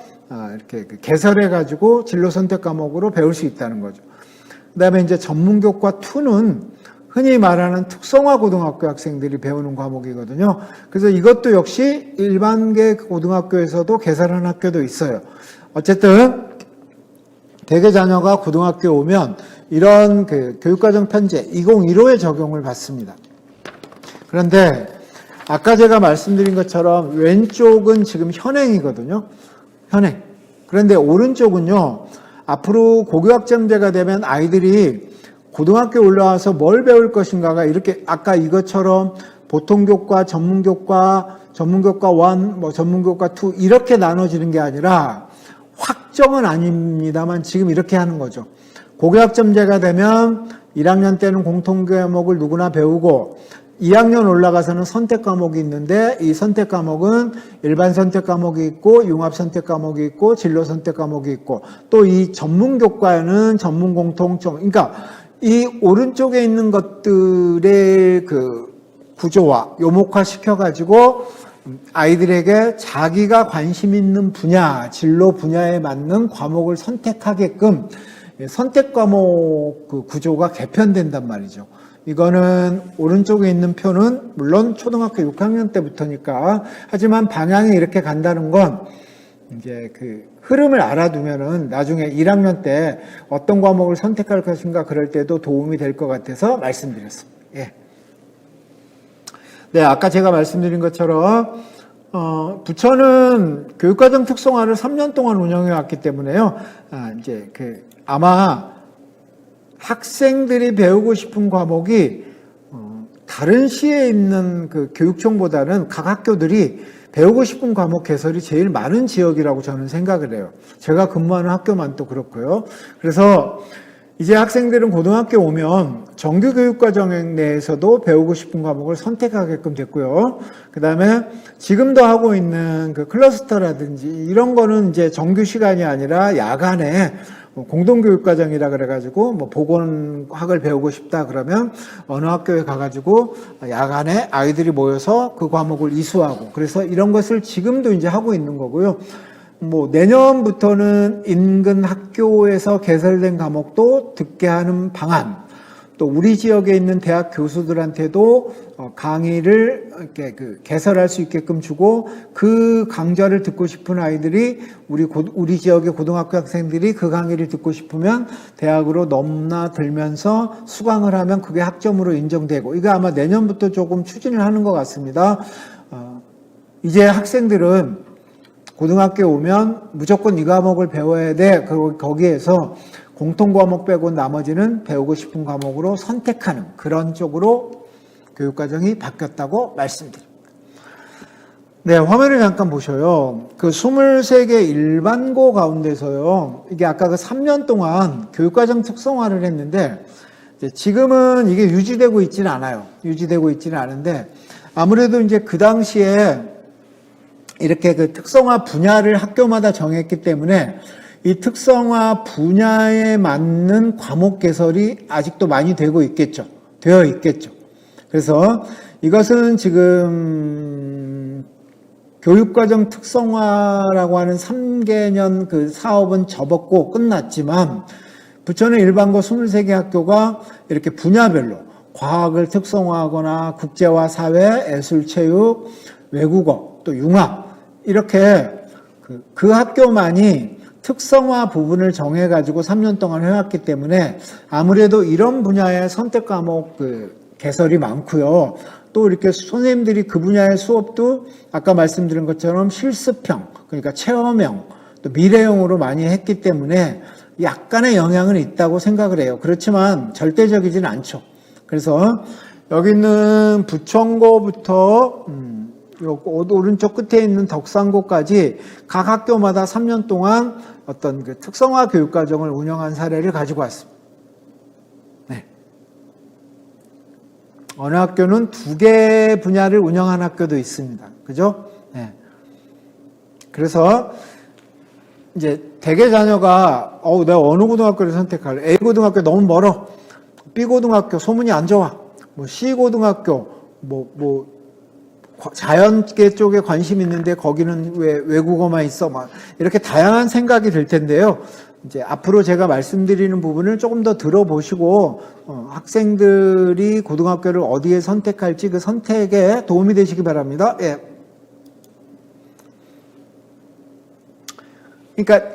이렇게 개설해가지고 진로 선택 과목으로 배울 수 있다는 거죠. 그 다음에 이제 전문교과 2는 흔히 말하는 특성화 고등학교 학생들이 배우는 과목이거든요. 그래서 이것도 역시 일반계 고등학교에서도 개설한 학교도 있어요. 어쨌든 대개 자녀가 고등학교 오면 이런 교육과정 편제 2015에 적용을 받습니다. 그런데 아까 제가 말씀드린 것처럼 왼쪽은 지금 현행이거든요. 현행. 그런데 오른쪽은요. 앞으로 고교학점제가 되면 아이들이 고등학교 올라와서 뭘 배울 것인가가 이렇게 아까 이것처럼 보통교과, 전문교과, 전문교과 1, 전문교과 2 이렇게 나눠지는 게 아니라 확정은 아닙니다만 지금 이렇게 하는 거죠. 고교학점제가 되면 1학년 때는 공통과목을 누구나 배우고 2학년 올라가서는 선택 과목이 있는데 이 선택 과목은 일반 선택 과목이 있고 융합 선택 과목이 있고 진로 선택 과목이 있고 또 이 전문 교과에는 전문 공통점 그러니까 이 오른쪽에 있는 것들의 그 구조화 요목화 시켜가지고 아이들에게 자기가 관심 있는 분야 진로 분야에 맞는 과목을 선택하게끔 선택 과목 그 구조가 개편된단 말이죠. 이거는 오른쪽에 있는 표는 물론 초등학교 6학년 때부터니까 하지만 방향이 이렇게 간다는 건 이제 그 흐름을 알아두면은 나중에 1학년 때 어떤 과목을 선택할 것인가 그럴 때도 도움이 될 것 같아서 말씀드렸습니다. 예. 네, 아까 제가 말씀드린 것처럼 부천은 교육과정 특성화를 3년 동안 운영해 왔기 때문에요. 이제 아마 학생들이 배우고 싶은 과목이 다른 시에 있는 그 교육청보다는 각 학교들이 배우고 싶은 과목 개설이 제일 많은 지역이라고 저는 생각을 해요. 제가 근무하는 학교만 또 그렇고요. 그래서 이제 학생들은 고등학교 오면 정규 교육과정 내에서도 배우고 싶은 과목을 선택하게끔 됐고요. 그 다음에 지금도 하고 있는 그 클러스터라든지 이런 거는 이제 정규 시간이 아니라 야간에 공동교육과정이라 그래가지고 보건학을 배우고 싶다 그러면 어느 학교에 가가지고 야간에 아이들이 모여서 그 과목을 이수하고 그래서 이런 것을 지금도 이제 하고 있는 거고요. 내년부터는 인근 학교에서 개설된 과목도 듣게 하는 방안, 또 우리 지역에 있는 대학 교수들한테도 강의를 이렇게 개설할 수 있게끔 주고 그 강좌를 듣고 싶은 아이들이 우리 지역의 고등학교 학생들이 그 강의를 듣고 싶으면 대학으로 넘나들면서 수강을 하면 그게 학점으로 인정되고 이거 아마 내년부터 조금 추진을 하는 것 같습니다. 이제 학생들은 고등학교에 오면 무조건 이 과목을 배워야 돼. 거기에서 공통과목 빼고 나머지는 배우고 싶은 과목으로 선택하는 그런 쪽으로 교육과정이 바뀌었다고 말씀드립니다. 네, 화면을 잠깐 보셔요. 그 23개 일반고 가운데서요. 이게 아까 그 3년 동안 교육과정 특성화를 했는데 지금은 이게 유지되고 있지는 않아요. 유지되고 있지는 않은데 아무래도 이제 그 당시에 이렇게 그 특성화 분야를 학교마다 정했기 때문에 이 특성화 분야에 맞는 과목 개설이 아직도 많이 되어 있겠죠. 그래서 이것은 지금 교육과정 특성화라고 하는 3개년 그 사업은 접었고 끝났지만 부천의 일반고 23개 학교가 이렇게 분야별로 과학을 특성화하거나 국제화 사회, 예술, 체육, 외국어, 또 융합 이렇게 그 학교만이 특성화 부분을 정해가지고 3년 동안 해왔기 때문에 아무래도 이런 분야의 선택 과목 개설이 많고요. 또 이렇게 선생님들이 그 분야의 수업도 아까 말씀드린 것처럼 실습형, 그러니까 체험형, 또 미래형으로 많이 했기 때문에 약간의 영향은 있다고 생각을 해요. 그렇지만 절대적이진 않죠. 그래서 여기 있는 부천고부터 오른쪽 끝에 있는 덕산고까지 각 학교마다 3년 동안 어떤 그 특성화 교육과정을 운영한 사례를 가지고 왔습니다. 네. 어느 학교는 2개 분야를 운영한 학교도 있습니다. 그죠? 네. 그래서 이제 대개 자녀가 내가 어느 고등학교를 선택할래? A 고등학교 너무 멀어. B 고등학교 소문이 안 좋아. C 고등학교 자연계 쪽에 관심 있는데 거기는 왜 외국어만 있어? 이렇게 다양한 생각이 들 텐데요. 이제 앞으로 제가 말씀드리는 부분을 조금 더 들어보시고 학생들이 고등학교를 어디에 선택할지 그 선택에 도움이 되시기 바랍니다. 예. 그러니까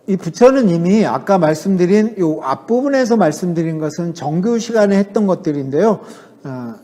이 부천은 이미 아까 말씀드린 이 앞부분에서 말씀드린 것은 정규 시간에 했던 것들인데요.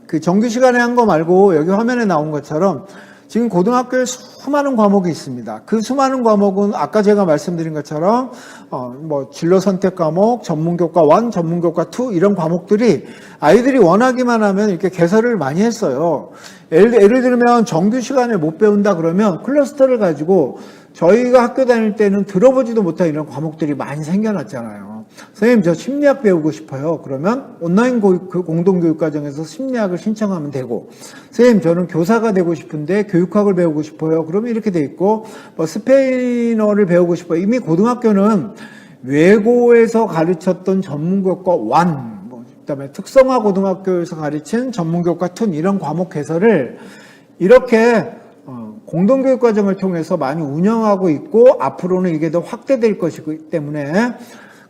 그 정규 시간에 한 거 말고 여기 화면에 나온 것처럼 지금 고등학교에 수많은 과목이 있습니다. 그 수많은 과목은 아까 제가 말씀드린 것처럼 뭐 진로 선택 과목, 전문교과 1, 전문교과 2 이런 과목들이 아이들이 원하기만 하면 이렇게 개설을 많이 했어요. 예를 들면 정규 시간에 못 배운다 그러면 클러스터를 가지고 저희가 학교 다닐 때는 들어보지도 못한 이런 과목들이 많이 생겨났잖아요. 선생님 저 심리학 배우고 싶어요. 그러면 온라인 공동교육과정에서 심리학을 신청하면 되고, 선생님 저는 교사가 되고 싶은데 교육학을 배우고 싶어요. 그러면 이렇게 돼 있고, 뭐 스페인어를 배우고 싶어요. 이미 고등학교는 외고에서 가르쳤던 전문교과 1, 그다음에 특성화 고등학교에서 가르친 전문교과 2 이런 과목 개설을 이렇게 공동교육과정을 통해서 많이 운영하고 있고 앞으로는 이게 더 확대될 것이기 때문에,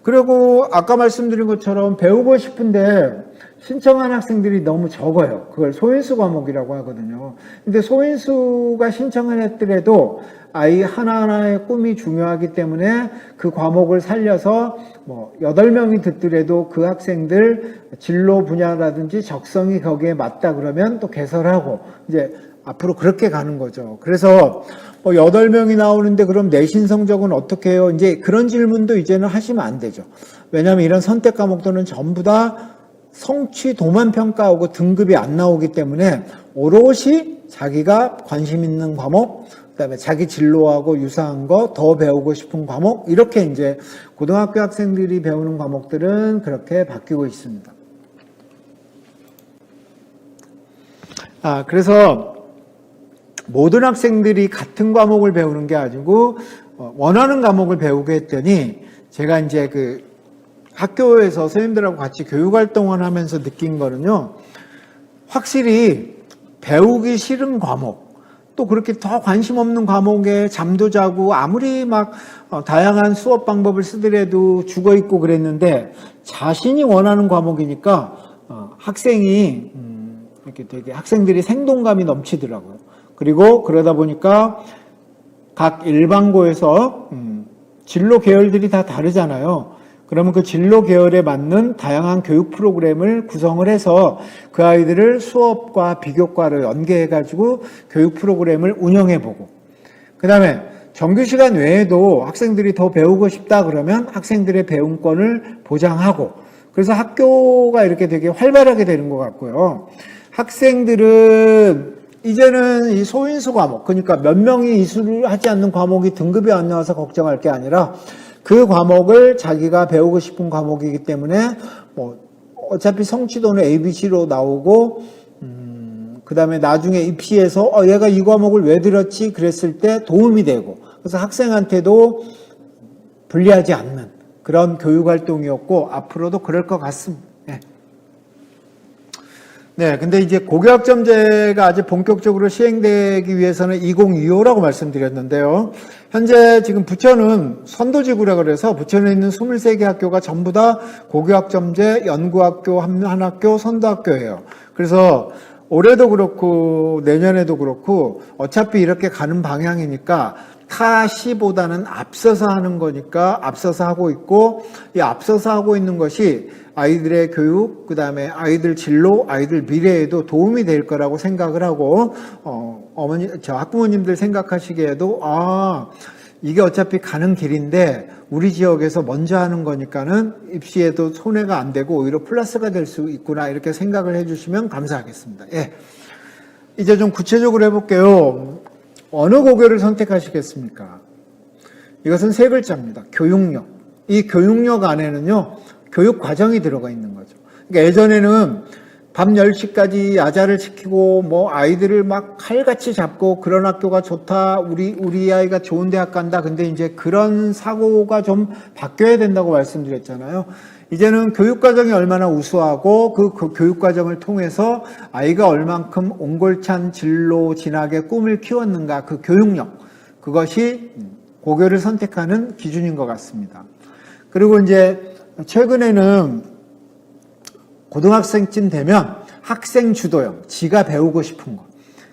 그리고 아까 말씀드린 것처럼 배우고 싶은데 신청한 학생들이 너무 적어요. 그걸 소인수 과목이라고 하거든요. 근데 소인수가 신청을 했더라도 아이 하나하나의 꿈이 중요하기 때문에 그 과목을 살려서 뭐 8명이 듣더라도 그 학생들 진로 분야라든지 적성이 거기에 맞다 그러면 또 개설하고 이제 앞으로 그렇게 가는 거죠. 그래서 8명이 나오는데 그럼 내신 성적은 어떻게 해요? 이제 그런 질문도 이제는 하시면 안 되죠. 왜냐하면 이런 선택 과목들은 전부 다 성취도만 평가하고 등급이 안 나오기 때문에 오롯이 자기가 관심 있는 과목, 그다음에 자기 진로하고 유사한 거 더 배우고 싶은 과목, 이렇게 이제 고등학교 학생들이 배우는 과목들은 그렇게 바뀌고 있습니다. 그래서 모든 학생들이 같은 과목을 배우는 게 아니고 원하는 과목을 배우게 했더니, 제가 이제 그 학교에서 선생님들하고 같이 교육활동을 하면서 느낀 거는요, 확실히 배우기 싫은 과목, 또 그렇게 더 관심 없는 과목에 잠도 자고 아무리 막 다양한 수업 방법을 쓰더라도 죽어 있고 그랬는데, 자신이 원하는 과목이니까 학생이 이렇게 되게 학생들이 생동감이 넘치더라고요. 그리고 그러다 보니까 각 일반고에서 진로 계열들이 다 다르잖아요. 그러면 그 진로 계열에 맞는 다양한 교육 프로그램을 구성을 해서 그 아이들을 수업과 비교과를 연계해가지고 교육 프로그램을 운영해보고, 그 다음에 정규 시간 외에도 학생들이 더 배우고 싶다 그러면 학생들의 배움권을 보장하고, 그래서 학교가 이렇게 되게 활발하게 되는 것 같고요. 학생들은 이제는 이 소인수 과목, 그러니까 몇 명이 이수를 하지 않는 과목이 등급이 안 나와서 걱정할 게 아니라 그 과목을 자기가 배우고 싶은 과목이기 때문에 뭐 어차피 성취도는 ABC로 나오고, 그 다음에 나중에 입시에서 얘가 이 과목을 왜 들었지 그랬을 때 도움이 되고, 그래서 학생한테도 불리하지 않는 그런 교육활동이었고 앞으로도 그럴 것 같습니다. 네, 근데 이제 고교학점제가 아직 본격적으로 시행되기 위해서는 2025라고 말씀드렸는데요. 현재 지금 부천은 선도지구라 그래서 부천에 있는 23개 학교가 전부 다 고교학점제 연구학교, 한학교, 선도학교예요. 그래서 올해도 그렇고 내년에도 그렇고 어차피 이렇게 가는 방향이니까 타시보다는 앞서서 하는 거니까 앞서서 하고 있고, 이 앞서서 하고 있는 것이 아이들의 교육, 그 다음에 아이들 진로, 아이들 미래에도 도움이 될 거라고 생각을 하고, 학부모님들 생각하시기에도, 이게 어차피 가는 길인데, 우리 지역에서 먼저 하는 거니까는 입시에도 손해가 안 되고 오히려 플러스가 될 수 있구나, 이렇게 생각을 해주시면 감사하겠습니다. 예. 이제 좀 구체적으로 해볼게요. 어느 고교를 선택하시겠습니까? 이것은 3글자입니다. 교육력. 이 교육력 안에는요, 교육 과정이 들어가 있는 거죠. 그러니까 예전에는 밤 10시까지 야자를 시키고 뭐 아이들을 막 칼같이 잡고 그런 학교가 좋다, 우리 아이가 좋은 대학 간다. 근데 이제 그런 사고가 좀 바뀌어야 된다고 말씀드렸잖아요. 이제는 교육 과정이 얼마나 우수하고 그 교육 과정을 통해서 아이가 얼만큼 옹골찬 진로 진학의 꿈을 키웠는가, 그 교육력, 그것이 고교를 선택하는 기준인 것 같습니다. 그리고 이제 최근에는 고등학생쯤 되면 학생 주도형, 지가 배우고 싶은 거.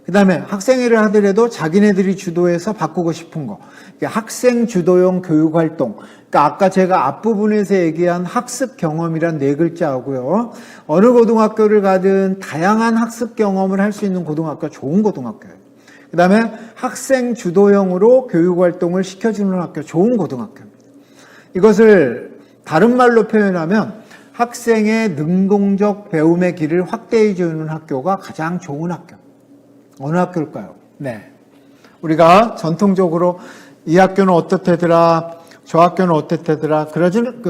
그 다음에 학생회를 하더라도 자기네들이 주도해서 바꾸고 싶은 거. 학생 주도형 교육활동. 그러니까 아까 제가 앞부분에서 얘기한 학습 경험이란 4글자하고요. 어느 고등학교를 가든 다양한 학습 경험을 할 수 있는 고등학교가 좋은 고등학교예요. 그 다음에 학생 주도형으로 교육활동을 시켜주는 학교, 좋은 고등학교입니다. 이것을 다른 말로 표현하면 학생의 능동적 배움의 길을 확대해 주는 학교가 가장 좋은 학교. 어느 학교일까요? 네. 우리가 전통적으로 이 학교는 어떻대더라, 저 학교는 어떻대더라,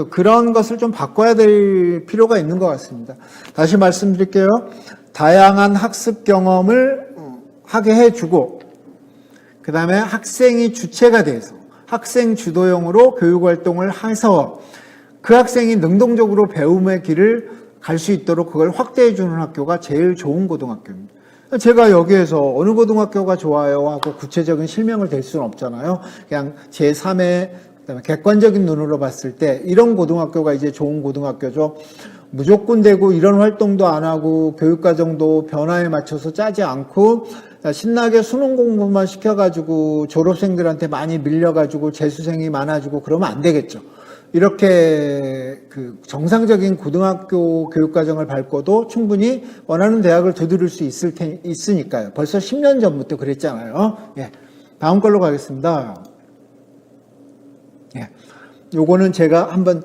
그런 것을 좀 바꿔야 될 필요가 있는 것 같습니다. 다시 말씀드릴게요. 다양한 학습 경험을 하게 해주고, 그 다음에 학생이 주체가 돼서 학생 주도형으로 교육활동을 해서 그 학생이 능동적으로 배움의 길을 갈 수 있도록 그걸 확대해 주는 학교가 제일 좋은 고등학교입니다. 제가 여기에서 어느 고등학교가 좋아요 하고 구체적인 실명을 댈 수는 없잖아요. 그냥 제3의 그다음에 객관적인 눈으로 봤을 때 이런 고등학교가 이제 좋은 고등학교죠. 무조건 되고 이런 활동도 안 하고 교육과정도 변화에 맞춰서 짜지 않고 신나게 수능 공부만 시켜가지고 졸업생들한테 많이 밀려가지고 재수생이 많아지고 그러면 안 되겠죠. 이렇게 그 정상적인 고등학교 교육과정을 밟고도 충분히 원하는 대학을 두드릴 수 있으니까요. 벌써 10년 전부터 그랬잖아요. 예. 다음 걸로 가겠습니다. 예. 요거는 제가 한번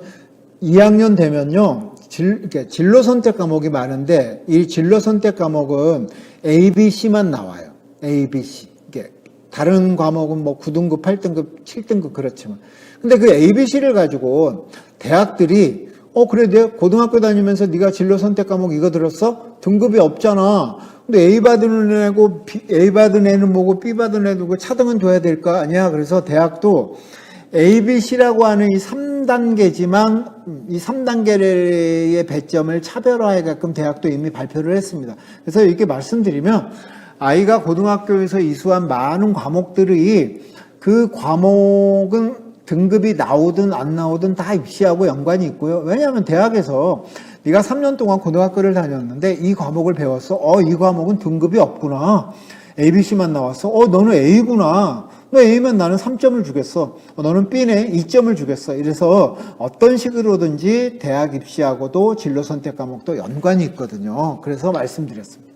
2학년 되면요. 진로 선택 과목이 많은데 이 진로 선택 과목은 A, B, C만 나와요. A, B, C. 이게 다른 과목은 뭐 9등급, 8등급, 7등급 그렇지만. 근데 그 A, B, C를 가지고 대학들이 그래 내가 고등학교 다니면서 네가 진로 선택 과목 이거 들었어? 등급이 없잖아. 근데 A 받은 애고 A 받은 애는 뭐고 B 받은 애도 그 차등은 줘야 될 거 아니야. 그래서 대학도 A, B, C라고 하는 이 3단계지만 이 3단계의 배점을 차별화해가끔 대학도 이미 발표를 했습니다. 그래서 이렇게 말씀드리면 아이가 고등학교에서 이수한 많은 과목들이 그 과목은 등급이 나오든 안 나오든 다 입시하고 연관이 있고요. 왜냐하면 대학에서 네가 3년 동안 고등학교를 다녔는데 이 과목을 배웠어. 이 과목은 등급이 없구나. ABC만 나왔어. 너는 A구나. 너 A면 나는 3점을 주겠어. 너는 B네 2점을 주겠어. 이래서 어떤 식으로든지 대학 입시하고도 진로 선택 과목도 연관이 있거든요. 그래서 말씀드렸습니다.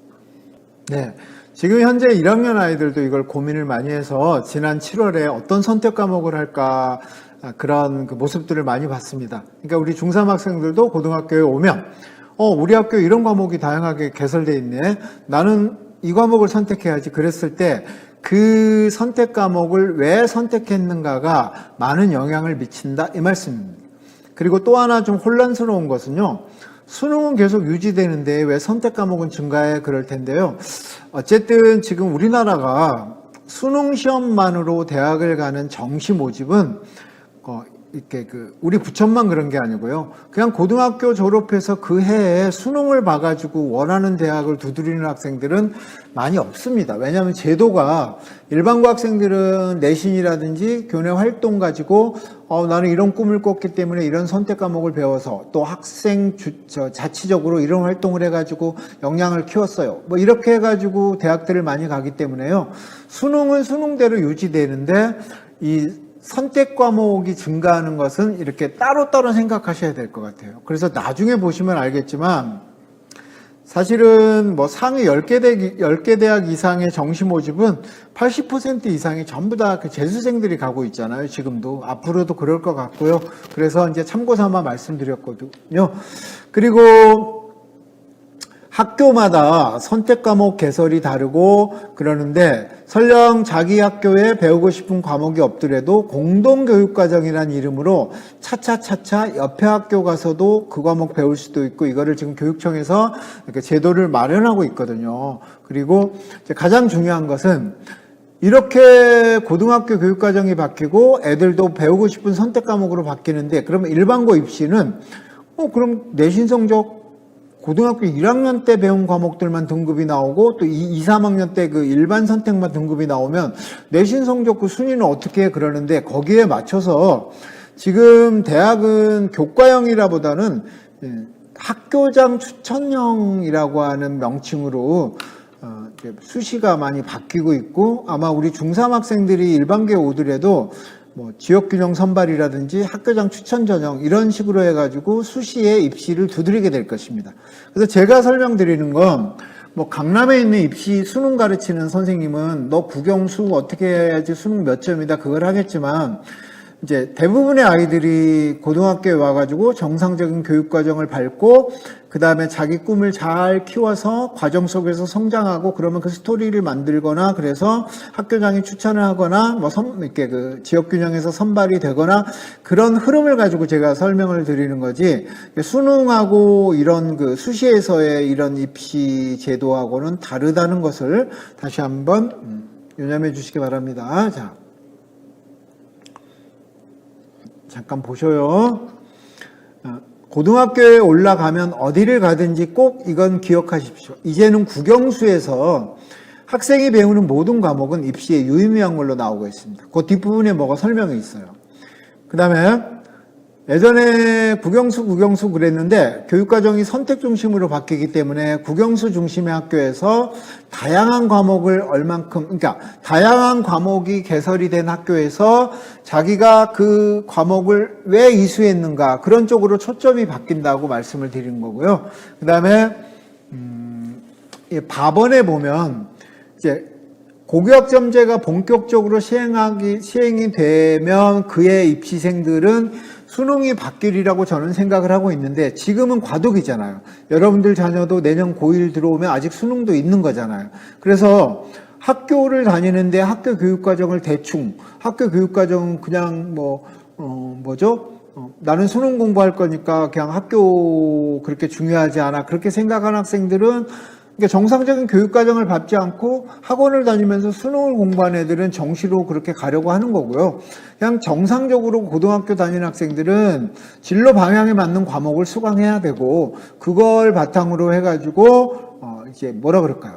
네. 지금 현재 1학년 아이들도 이걸 고민을 많이 해서 지난 7월에 어떤 선택 과목을 할까 그런 그 모습들을 많이 봤습니다. 그러니까 우리 중3 학생들도 고등학교에 오면 우리 학교에 이런 과목이 다양하게 개설되어 있네. 나는 이 과목을 선택해야지. 그랬을 때 그 선택 과목을 왜 선택했는가가 많은 영향을 미친다 이 말씀입니다. 그리고 또 하나 좀 혼란스러운 것은요. 수능은 계속 유지되는데 왜 선택 과목은 증가해 그럴 텐데요. 어쨌든 지금 우리나라가 수능 시험만으로 대학을 가는 정시 모집은 이렇게 우리 부천만 그런 게 아니고요. 그냥 고등학교 졸업해서 그 해에 수능을 봐가지고 원하는 대학을 두드리는 학생들은 많이 없습니다. 왜냐하면 제도가 일반고 학생들은 내신이라든지 교내 활동 가지고 나는 이런 꿈을 꿨기 때문에 이런 선택 과목을 배워서 또 학생 자치적으로 이런 활동을 해가지고 역량을 키웠어요. 뭐 이렇게 해가지고 대학들을 많이 가기 때문에요. 수능은 수능대로 유지되는데 이 선택 과목이 증가하는 것은 이렇게 따로따로 생각하셔야 될 것 같아요. 그래서 나중에 보시면 알겠지만 사실은 뭐 상위 10개 대학 이상의 정시 모집은 80% 이상이 전부 다 그 재수생들이 가고 있잖아요. 지금도. 앞으로도 그럴 것 같고요. 그래서 이제 참고 삼아 말씀드렸거든요. 그리고 학교마다 선택 과목 개설이 다르고 그러는데 설령 자기 학교에 배우고 싶은 과목이 없더라도 공동교육과정이라는 이름으로 차차차차 옆에 학교 가서도 그 과목 배울 수도 있고 이거를 지금 교육청에서 이렇게 제도를 마련하고 있거든요. 그리고 가장 중요한 것은 이렇게 고등학교 교육과정이 바뀌고 애들도 배우고 싶은 선택 과목으로 바뀌는데 그러면 일반고 입시는 그럼 내신 성적 고등학교 1학년 때 배운 과목들만 등급이 나오고 또 2, 3학년 때 그 일반 선택만 등급이 나오면 내신 성적 그 순위는 어떻게 해 그러는데 거기에 맞춰서 지금 대학은 교과형이라보다는 학교장 추천형이라고 하는 명칭으로 수시가 많이 바뀌고 있고 아마 우리 중3 학생들이 일반계에 오더라도 뭐 지역균형 선발이라든지 학교장 추천 전형 이런 식으로 해가지고 수시에 입시를 두드리게 될 것입니다. 그래서 제가 설명드리는 건 뭐 강남에 있는 입시 수능 가르치는 선생님은 너 국영수 어떻게 해야지 수능 몇 점이다 그걸 하겠지만 이제 대부분의 아이들이 고등학교에 와가지고 정상적인 교육 과정을 밟고 그 다음에 자기 꿈을 잘 키워서 과정 속에서 성장하고 그러면 그 스토리를 만들거나 그래서 학교장이 추천을 하거나 뭐 이렇게 그 지역균형에서 선발이 되거나 그런 흐름을 가지고 제가 설명을 드리는 거지 수능하고 이런 그 수시에서의 이런 입시 제도하고는 다르다는 것을 다시 한번 유념해 주시기 바랍니다. 자. 잠깐 보셔요. 고등학교에 올라가면 어디를 가든지 꼭 이건 기억하십시오. 이제는 국영수에서 학생이 배우는 모든 과목은 입시에 유의미한 걸로 나오고 있습니다. 그 뒷부분에 뭐가 설명이 있어요. 그 다음에 예전에 국영수 그랬는데 교육과정이 선택 중심으로 바뀌기 때문에 국영수 중심의 학교에서 다양한 과목을 그러니까 다양한 과목이 개설이 된 학교에서 자기가 그 과목을 왜 이수했는가 그런 쪽으로 초점이 바뀐다고 말씀을 드리는 거고요. 그 다음에 밥원에 보면 이제 고교학점제가 본격적으로 시행이 되면 그의 입시생들은 수능이 바뀌리라고 저는 생각을 하고 있는데 지금은 과도기잖아요. 여러분들 자녀도 내년 고1 들어오면 아직 수능도 있는 거잖아요. 그래서 학교를 다니는데 학교 교육과정을 학교 교육과정은 그냥 나는 수능 공부할 거니까 그냥 학교 그렇게 중요하지 않아. 그렇게 생각하는 학생들은 그러니까 정상적인 교육과정을 밟지 않고 학원을 다니면서 수능을 공부하는 애들은 정시로 그렇게 가려고 하는 거고요. 그냥 정상적으로 고등학교 다니는 학생들은 진로 방향에 맞는 과목을 수강해야 되고 그걸 바탕으로 해가지고 이제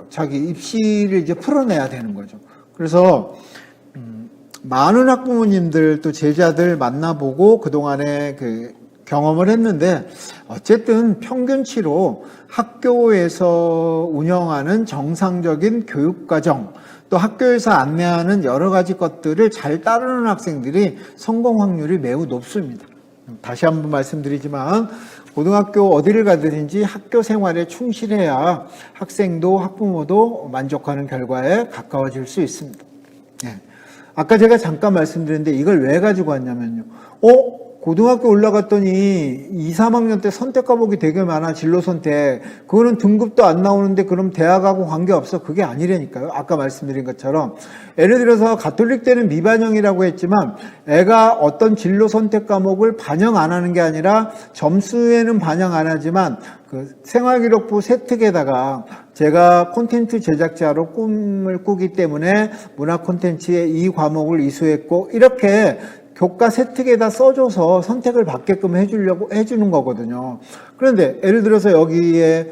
자기 입시를 이제 풀어내야 되는 거죠. 그래서 많은 학부모님들 또 제자들 만나보고 그동안에 경험을 했는데 어쨌든 평균치로 학교에서 운영하는 정상적인 교육과정 또 학교에서 안내하는 여러 가지 것들을 잘 따르는 학생들이 성공 확률이 매우 높습니다. 다시 한번 말씀드리지만 고등학교 어디를 가든지 학교 생활에 충실해야 학생도 학부모도 만족하는 결과에 가까워질 수 있습니다. 네. 아까 제가 잠깐 말씀드렸는데 이걸 왜 가지고 왔냐면요. 고등학교 올라갔더니 2, 3학년 때 선택 과목이 되게 많아, 진로 선택. 그거는 등급도 안 나오는데 그럼 대학하고 관계없어. 그게 아니라니까요. 아까 말씀드린 것처럼. 예를 들어서 가톨릭 때는 미반영이라고 했지만 애가 어떤 진로 선택 과목을 반영 안 하는 게 아니라 점수에는 반영 안 하지만 그 생활기록부 세특에다가 제가 콘텐츠 제작자로 꿈을 꾸기 때문에 문화 콘텐츠에 이 과목을 이수했고 이렇게 교과 세특에다 써줘서 선택을 받게끔 해주는 거거든요. 그런데 예를 들어서 여기에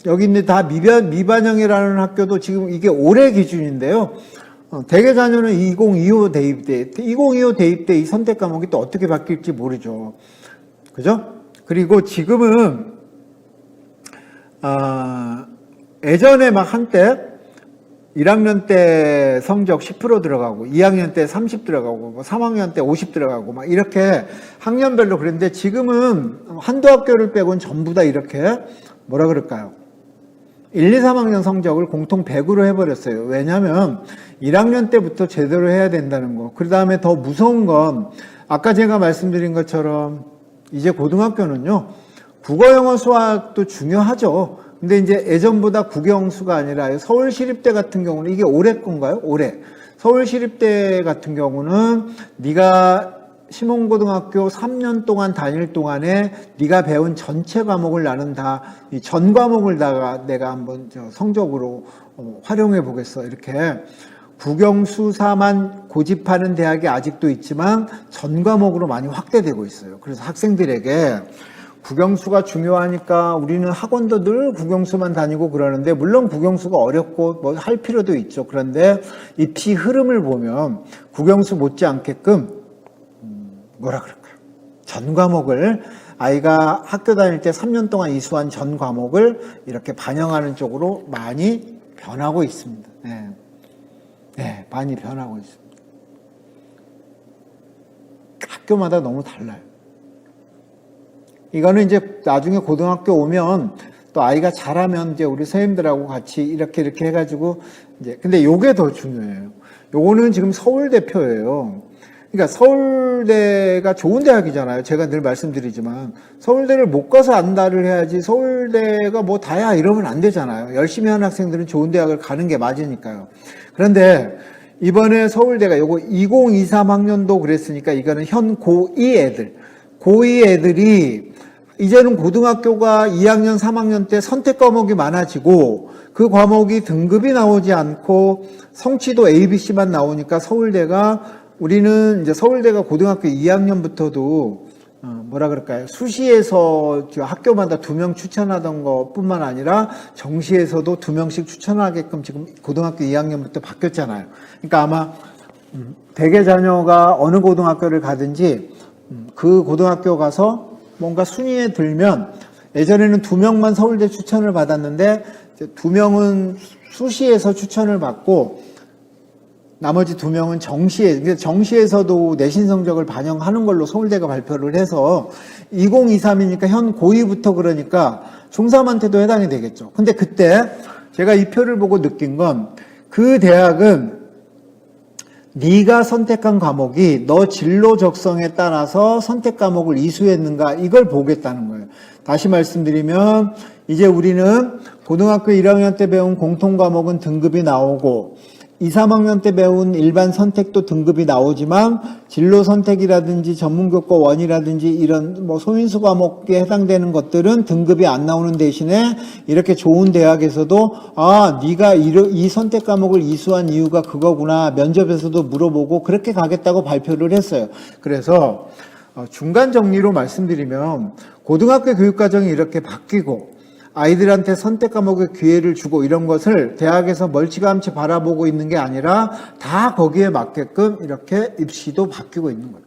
여기 있는 다 미반영이라는 학교도 지금 이게 올해 기준인데요. 대개 자녀는 2025 대입 때 이 선택 과목이 또 어떻게 바뀔지 모르죠. 그죠? 그리고 지금은 예전에 막 한때 1학년 때 성적 10% 들어가고 2학년 때 30 들어가고 3학년 때 50 들어가고 막 이렇게 학년별로 그랬는데 지금은 한두 학교를 빼고는 전부 다 이렇게 1, 2, 3학년 성적을 공통 100으로 해버렸어요. 왜냐하면 1학년 때부터 제대로 해야 된다는 거. 그 다음에 더 무서운 건 아까 제가 말씀드린 것처럼 이제 고등학교는요. 국어, 영어, 수학도 중요하죠. 근데 이제 예전보다 국영수가 아니라 서울시립대 같은 경우는 이게 올해 건가요? 올해. 서울시립대 같은 경우는 네가 심원고등학교 3년 동안 다닐 동안에 네가 배운 전체 과목을 나는 다 이 전 과목을 내가 한번 성적으로 활용해 보겠어. 이렇게 국영수사만 고집하는 대학이 아직도 있지만 전 과목으로 많이 확대되고 있어요. 그래서 학생들에게 국영수가 중요하니까 우리는 학원도 늘 국영수만 다니고 그러는데 물론 국영수가 어렵고 뭐 할 필요도 있죠. 그런데 입시 흐름을 보면 국영수 못지않게끔 전 과목을 아이가 학교 다닐 때 3년 동안 이수한 전 과목을 이렇게 반영하는 쪽으로 많이 변하고 있습니다. 네. 네, 많이 변하고 있습니다. 학교마다 너무 달라요. 이거는 이제 나중에 고등학교 오면 또 아이가 잘하면 이제 우리 선생님들하고 같이 이렇게 해가지고 이제 근데 요게 더 중요해요. 요거는 지금 서울대표예요. 그러니까 서울대가 좋은 대학이잖아요. 제가 늘 말씀드리지만 서울대를 못 가서 안다를 해야지 서울대가 뭐 다야 이러면 안 되잖아요. 열심히 하는 학생들은 좋은 대학을 가는 게 맞으니까요. 그런데 이번에 서울대가 요거 2023 학년도 그랬으니까 이거는 현 고2 애들 고2 애들이 이제는 고등학교가 2학년 3학년 때 선택 과목이 많아지고 그 과목이 등급이 나오지 않고 성취도 ABC만 나오니까 서울대가 우리는 이제 서울대가 고등학교 2학년부터도 뭐라 그럴까요? 수시에서 학교마다 2명 추천하던 것뿐만 아니라 정시에서도 2명씩 추천하게끔 지금 고등학교 2학년부터 바뀌었잖아요. 그러니까 아마 대개 자녀가 어느 고등학교를 가든지 그 고등학교 가서 뭔가 순위에 들면 예전에는 2명만 서울대 추천을 받았는데 2명은 수시에서 추천을 받고 나머지 2명은 정시에서도 내신 성적을 반영하는 걸로 서울대가 발표를 해서 2023이니까 현 고2부터 그러니까 중3한테도 해당이 되겠죠. 근데 그때 제가 이 표를 보고 느낀 건 그 대학은 네가 선택한 과목이 너 진로 적성에 따라서 선택 과목을 이수했는가 이걸 보겠다는 거예요. 다시 말씀드리면 이제 우리는 고등학교 1학년 때 배운 공통 과목은 등급이 나오고 2, 3학년 때 배운 일반 선택도 등급이 나오지만 진로 선택이라든지 전문교과 1이라든지 이런 뭐 소인수 과목에 해당되는 것들은 등급이 안 나오는 대신에 이렇게 좋은 대학에서도 네가 이 선택 과목을 이수한 이유가 그거구나 면접에서도 물어보고 그렇게 가겠다고 발표를 했어요. 그래서 중간 정리로 말씀드리면 고등학교 교육과정이 이렇게 바뀌고 아이들한테 선택 과목의 기회를 주고 이런 것을 대학에서 멀찌감치 바라보고 있는 게 아니라 다 거기에 맞게끔 이렇게 입시도 바뀌고 있는 거죠.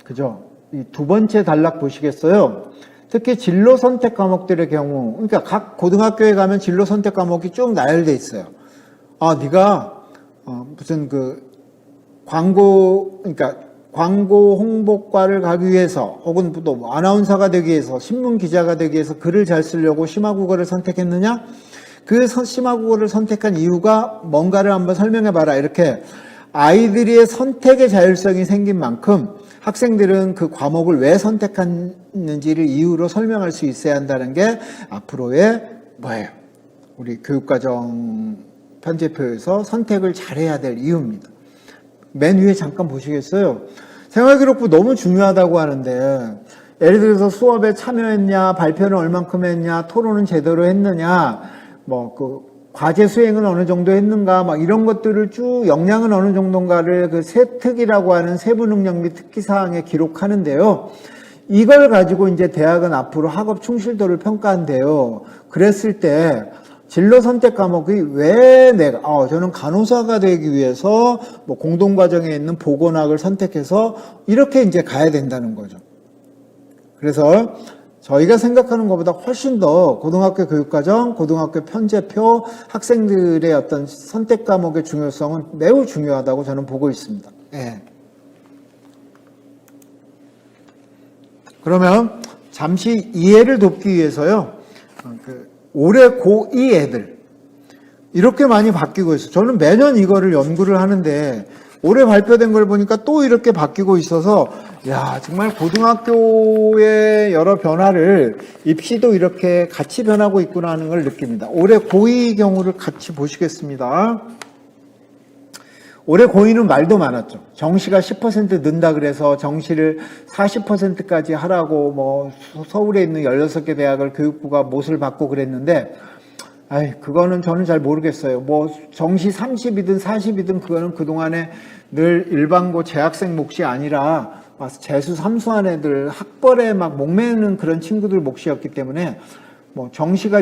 그죠? 이 두 번째 단락 보시겠어요? 특히 진로 선택 과목들의 경우, 그러니까 각 고등학교에 가면 진로 선택 과목이 쭉 나열돼 있어요. 네가 무슨 광고 홍보과를 가기 위해서 혹은 또 아나운서가 되기 위해서 신문 기자가 되기 위해서 글을 잘 쓰려고 심화국어를 선택했느냐? 그 심화국어를 선택한 이유가 뭔가를 한번 설명해 봐라. 이렇게 아이들의 선택의 자율성이 생긴 만큼 학생들은 그 과목을 왜 선택했는지를 이유로 설명할 수 있어야 한다는 게 앞으로의 뭐예요? 우리 교육과정 편제표에서 선택을 잘해야 될 이유입니다. 맨 위에 잠깐 보시겠어요? 생활기록부 너무 중요하다고 하는데 예를 들어서 수업에 참여했냐, 발표는 얼만큼 했냐, 토론은 제대로 했느냐, 과제 수행은 어느 정도 했는가, 이런 것들을 쭉 역량은 어느 정도인가를 그 세특이라고 하는 세부 능력 및 특기 사항에 기록하는데요. 이걸 가지고 이제 대학은 앞으로 학업 충실도를 평가한대요. 그랬을 때 진로 선택 과목이 왜 저는 간호사가 되기 위해서 공동과정에 있는 보건학을 선택해서 이렇게 이제 가야 된다는 거죠. 그래서 저희가 생각하는 것보다 훨씬 더 고등학교 교육과정, 고등학교 편제표, 학생들의 어떤 선택 과목의 중요성은 매우 중요하다고 저는 보고 있습니다. 네. 그러면 잠시 이해를 돕기 위해서요. 올해 고2 애들 이렇게 많이 바뀌고 있어요. 저는 매년 이거를 연구를 하는데 올해 발표된 걸 보니까 또 이렇게 바뀌고 있어서 정말 고등학교의 여러 변화를 입시도 이렇게 같이 변하고 있구나 하는 걸 느낍니다. 올해 고2 경우를 같이 보시겠습니다. 올해 고2는 말도 많았죠. 정시가 10% 는다 그래서 정시를 40%까지 하라고 서울에 있는 16개 대학을 교육부가 못을 받고 그랬는데 그거는 저는 잘 모르겠어요. 정시 30이든 40이든 그거는 그동안에 늘 일반고 재학생 몫이 아니라 재수 삼수한 애들 학벌에 목매는 그런 친구들 몫이었기 때문에 정시가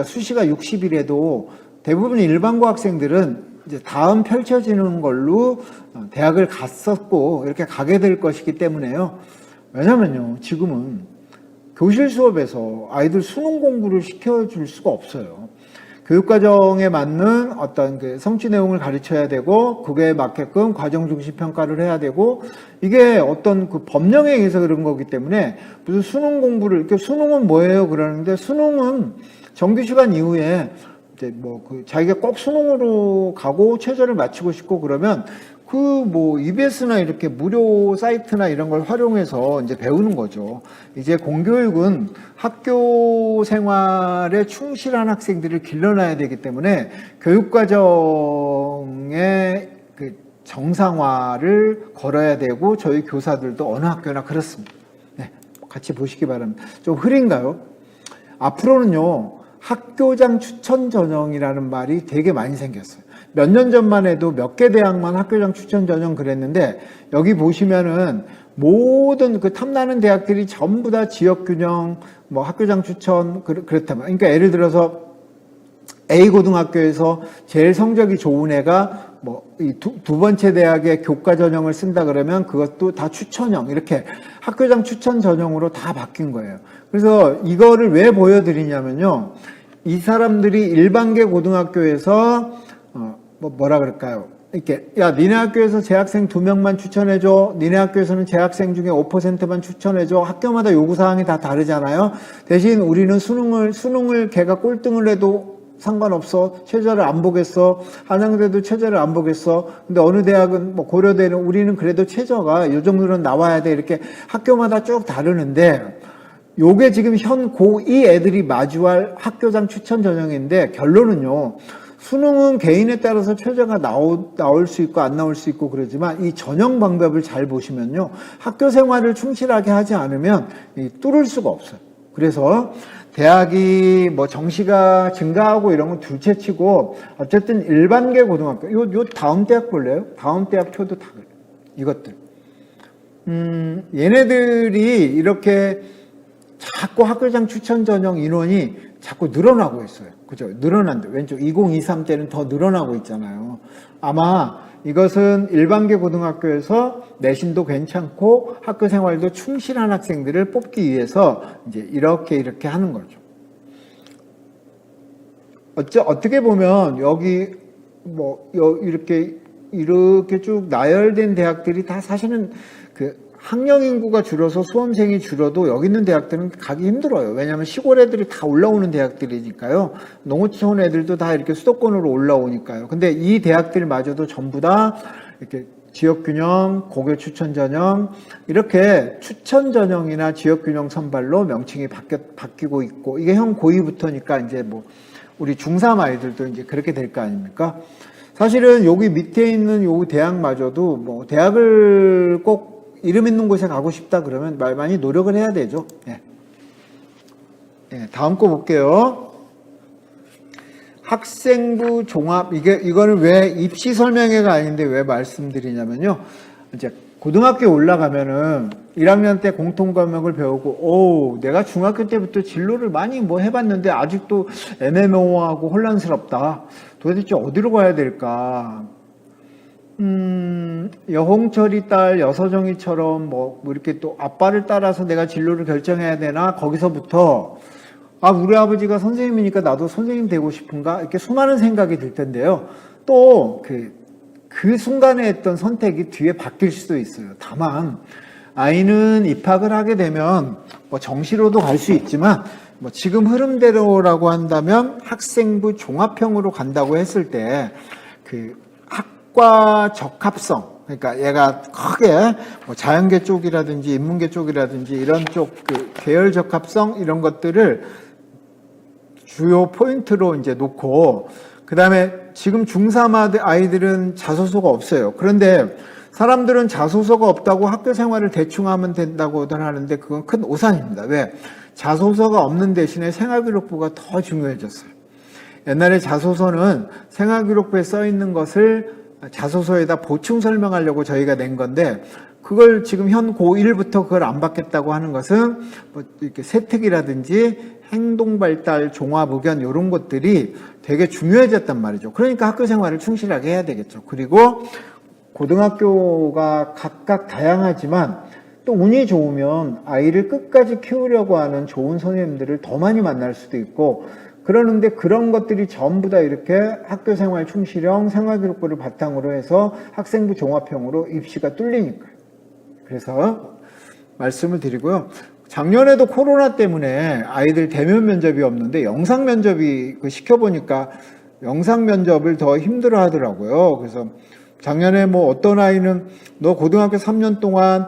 수시가 60이라도 대부분 일반고 학생들은 이제 다음 펼쳐지는 걸로 대학을 갔었고 이렇게 가게 될 것이기 때문에요. 왜냐면요, 지금은 교실 수업에서 아이들 수능 공부를 시켜줄 수가 없어요. 교육과정에 맞는 어떤 그 성취 내용을 가르쳐야 되고, 그게 맞게끔 과정 중심 평가를 해야 되고, 이게 어떤 그 법령에 의해서 그런 거기 때문에 무슨 수능 공부를, 이렇게 수능은 뭐예요? 그러는데 수능은 정규 시간 이후에 이제 뭐 그 자기가 꼭 수능으로 가고 최저를 맞추고 싶고 그러면 그 뭐 EBS나 이렇게 무료 사이트나 이런 걸 활용해서 이제 배우는 거죠. 이제 공교육은 학교 생활에 충실한 학생들을 길러놔야 되기 때문에 교육과정의 그 정상화를 걸어야 되고, 저희 교사들도 어느 학교나 그렇습니다. 네, 같이 보시기 바랍니다. 좀 흐린가요? 앞으로는요, 학교장 추천 전형이라는 말이 되게 많이 생겼어요. 몇 년 전만 해도 몇 개 대학만 학교장 추천 전형 그랬는데, 여기 보시면은 모든 그 탐나는 대학들이 전부 다 지역균형, 뭐 학교장 추천, 그렇다면. 그러니까 예를 들어서 A 고등학교에서 제일 성적이 좋은 애가 뭐 이 두 번째 대학의 교과 전형을 쓴다 그러면 그것도 다 추천형, 이렇게 학교장 추천 전형으로 다 바뀐 거예요. 그래서 이거를 왜 보여드리냐면요, 이 사람들이 일반계 고등학교에서 뭐라 그럴까요? 이렇게, 야, 니네 학교에서 재학생 2명만 추천해줘. 니네 학교에서는 재학생 중에 5%만 추천해줘. 학교마다 요구사항이 다 다르잖아요. 대신 우리는 수능을 걔가 꼴등을 해도 상관없어. 최저를 안 보겠어. 한양대도 최저를 안 보겠어. 근데 어느 대학은, 뭐 고려대는 우리는 그래도 최저가 요 정도는 나와야 돼. 이렇게 학교마다 쭉 다르는데, 요게 지금 현 고2 애들이 마주할 학교장 추천 전형인데, 결론은요, 수능은 개인에 따라서 최저가 나올 수 있고 안 나올 수 있고 그러지만, 이 전형 방법을 잘 보시면요, 학교 생활을 충실하게 하지 않으면 뚫을 수가 없어요. 그래서 대학이 뭐 정시가 증가하고 이런 건 둘째치고, 어쨌든 일반계 고등학교, 요 다음 대학 볼래요? 다음 대학 표도 다 그래요. 이것들. 얘네들이 이렇게 자꾸 학교장 추천 전형 인원이 자꾸 늘어나고 있어요. 그죠? 늘어난다. 왼쪽 2023 때는 더 늘어나고 있잖아요. 아마 이것은 일반계 고등학교에서 내신도 괜찮고 학교 생활도 충실한 학생들을 뽑기 위해서 이제 이렇게 하는 거죠. 어떻게 보면 여기 뭐 이렇게 쭉 나열된 대학들이 다 사실은 그 학령 인구가 줄어서 수험생이 줄어도 여기 있는 대학들은 가기 힘들어요. 왜냐하면 시골 애들이 다 올라오는 대학들이니까요. 농어촌 애들도 다 이렇게 수도권으로 올라오니까요. 근데 이 대학들마저도 전부 다 이렇게 지역균형, 고교 추천 전형, 이렇게 추천 전형이나 지역균형 선발로 명칭이 바뀌고 있고, 이게 형 고2부터니까 이제 뭐 우리 중3 아이들도 이제 그렇게 될 거 아닙니까? 사실은 여기 밑에 있는 요 대학마저도 뭐 대학을 꼭 이름 있는 곳에 가고 싶다 그러면 많이 노력을 해야 되죠. 예. 예, 다음 거 볼게요. 학생부 종합, 이거는 왜 입시 설명회가 아닌데 왜 말씀드리냐면요. 이제 고등학교에 올라가면은 1학년 때 공통 과목을 배우고, 내가 중학교 때부터 진로를 많이 뭐 해봤는데 아직도 애매모호하고 혼란스럽다. 도대체 어디로 가야 될까? 여홍철이 딸 여서정이처럼 뭐 이렇게 또 아빠를 따라서 내가 진로를 결정해야 되나? 거기서부터 우리 아버지가 선생님이니까 나도 선생님 되고 싶은가? 이렇게 수많은 생각이 들 텐데요. 또 그 순간에 했던 선택이 뒤에 바뀔 수도 있어요. 다만 아이는 입학을 하게 되면 뭐 정시로도 갈 수 있지만, 뭐 지금 흐름대로라고 한다면 학생부 종합형으로 간다고 했을 때 그 학과 적합성, 그러니까 얘가 크게 뭐 자연계 쪽이라든지 인문계 쪽이라든지 이런 쪽 그 계열 적합성 이런 것들을 주요 포인트로 이제 놓고, 그 다음에 지금 중3 아이들은 자소서가 없어요. 그런데 사람들은 자소서가 없다고 학교 생활을 대충 하면 된다고들 하는데 그건 큰 오산입니다. 왜? 자소서가 없는 대신에 생활기록부가 더 중요해졌어요. 옛날에 자소서는 생활기록부에 써 있는 것을 자소서에다 보충 설명하려고 저희가 낸 건데, 그걸 지금 현 고1부터 그걸 안 받겠다고 하는 것은 뭐 이렇게 세특이라든지 행동발달, 종합의견 이런 것들이 되게 중요해졌단 말이죠. 그러니까 학교 생활을 충실하게 해야 되겠죠. 그리고 고등학교가 각각 다양하지만 또 운이 좋으면 아이를 끝까지 키우려고 하는 좋은 선생님들을 더 많이 만날 수도 있고, 그러는데 그런 것들이 전부 다 이렇게 학교 생활 충실형 생활기록부를 바탕으로 해서 학생부 종합형으로 입시가 뚫리니까요. 그래서 말씀을 드리고요. 작년에도 코로나 때문에 아이들 대면 면접이 없는데 영상 면접이 시켜보니까 영상 면접을 더 힘들어 하더라고요. 그래서 작년에 뭐 어떤 아이는 너 고등학교 3년 동안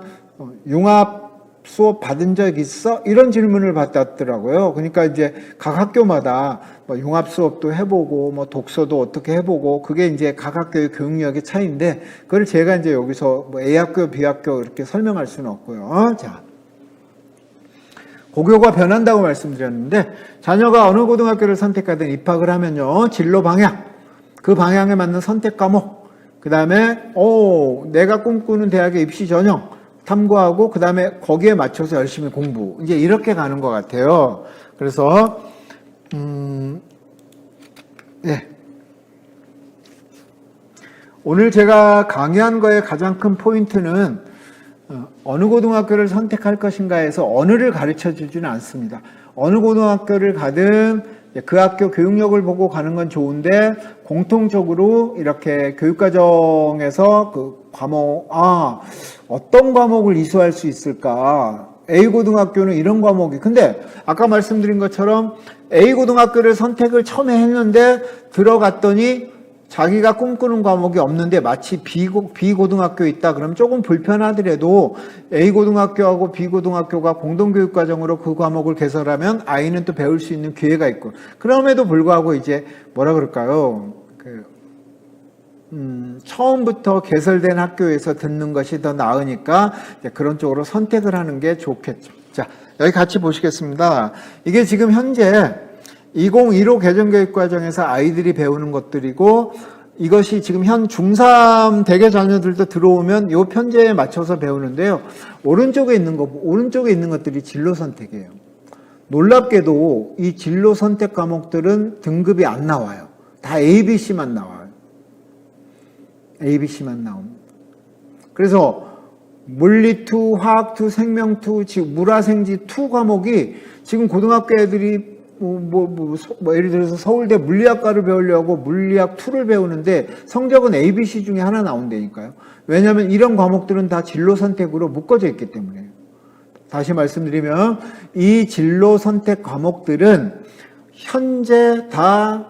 융합 수업 받은 적 있어? 이런 질문을 받았더라고요. 그러니까 이제 각 학교마다 뭐 융합 수업도 해보고 뭐 독서도 어떻게 해보고 그게 이제 각 학교의 교육력의 차이인데 그걸 제가 이제 여기서 뭐 A 학교, B 학교 이렇게 설명할 수는 없고요. 자, 고교가 변한다고 말씀드렸는데 자녀가 어느 고등학교를 선택하든 입학을 하면요, 진로 방향, 그 방향에 맞는 선택 과목, 그 다음에 내가 꿈꾸는 대학의 입시 전형 탐구하고 그 다음에 거기에 맞춰서 열심히 공부, 이제 이렇게 가는 것 같아요. 그래서 예. 오늘 제가 강의한 거의 가장 큰 포인트는 어느 고등학교를 선택할 것인가에서 어느를 가르쳐 주지는 않습니다. 어느 고등학교를 가든 그 학교 교육력을 보고 가는 건 좋은데 공통적으로 이렇게 교육과정에서 그 과목, 어떤 과목을 이수할 수 있을까? A 고등학교는 이런 과목이, 근데 아까 말씀드린 것처럼 A 고등학교를 선택을 처음에 했는데 들어갔더니 자기가 꿈꾸는 과목이 없는데 마치 B 고등학교에 있다 그러면 조금 불편하더라도 A 고등학교하고 B 고등학교가 공동교육과정으로 그 과목을 개설하면 아이는 또 배울 수 있는 기회가 있고, 그럼에도 불구하고 이제 뭐라 그럴까요? 처음부터 개설된 학교에서 듣는 것이 더 나으니까 그런 쪽으로 선택을 하는 게 좋겠죠. 자, 여기 같이 보시겠습니다. 이게 지금 현재 2015 개정교육과정에서 아이들이 배우는 것들이고, 이것이 지금 현 중3 대개 자녀들도 들어오면 이 편제에 맞춰서 배우는데요. 오른쪽에 있는 것들이 진로 선택이에요. 놀랍게도 이 진로 선택 과목들은 등급이 안 나와요. 다 ABC만 나와요. ABC만 나옵니다. 그래서 물리2, 화학2, 생명2, 물화생지2 과목이 지금 고등학교 애들이 예를 들어서 서울대 물리학과를 배우려고 물리학 2를 배우는데 성적은 ABC 중에 하나 나온다니까요. 왜냐하면 이런 과목들은 다 진로 선택으로 묶어져 있기 때문에요. 다시 말씀드리면 이 진로 선택 과목들은 현재 다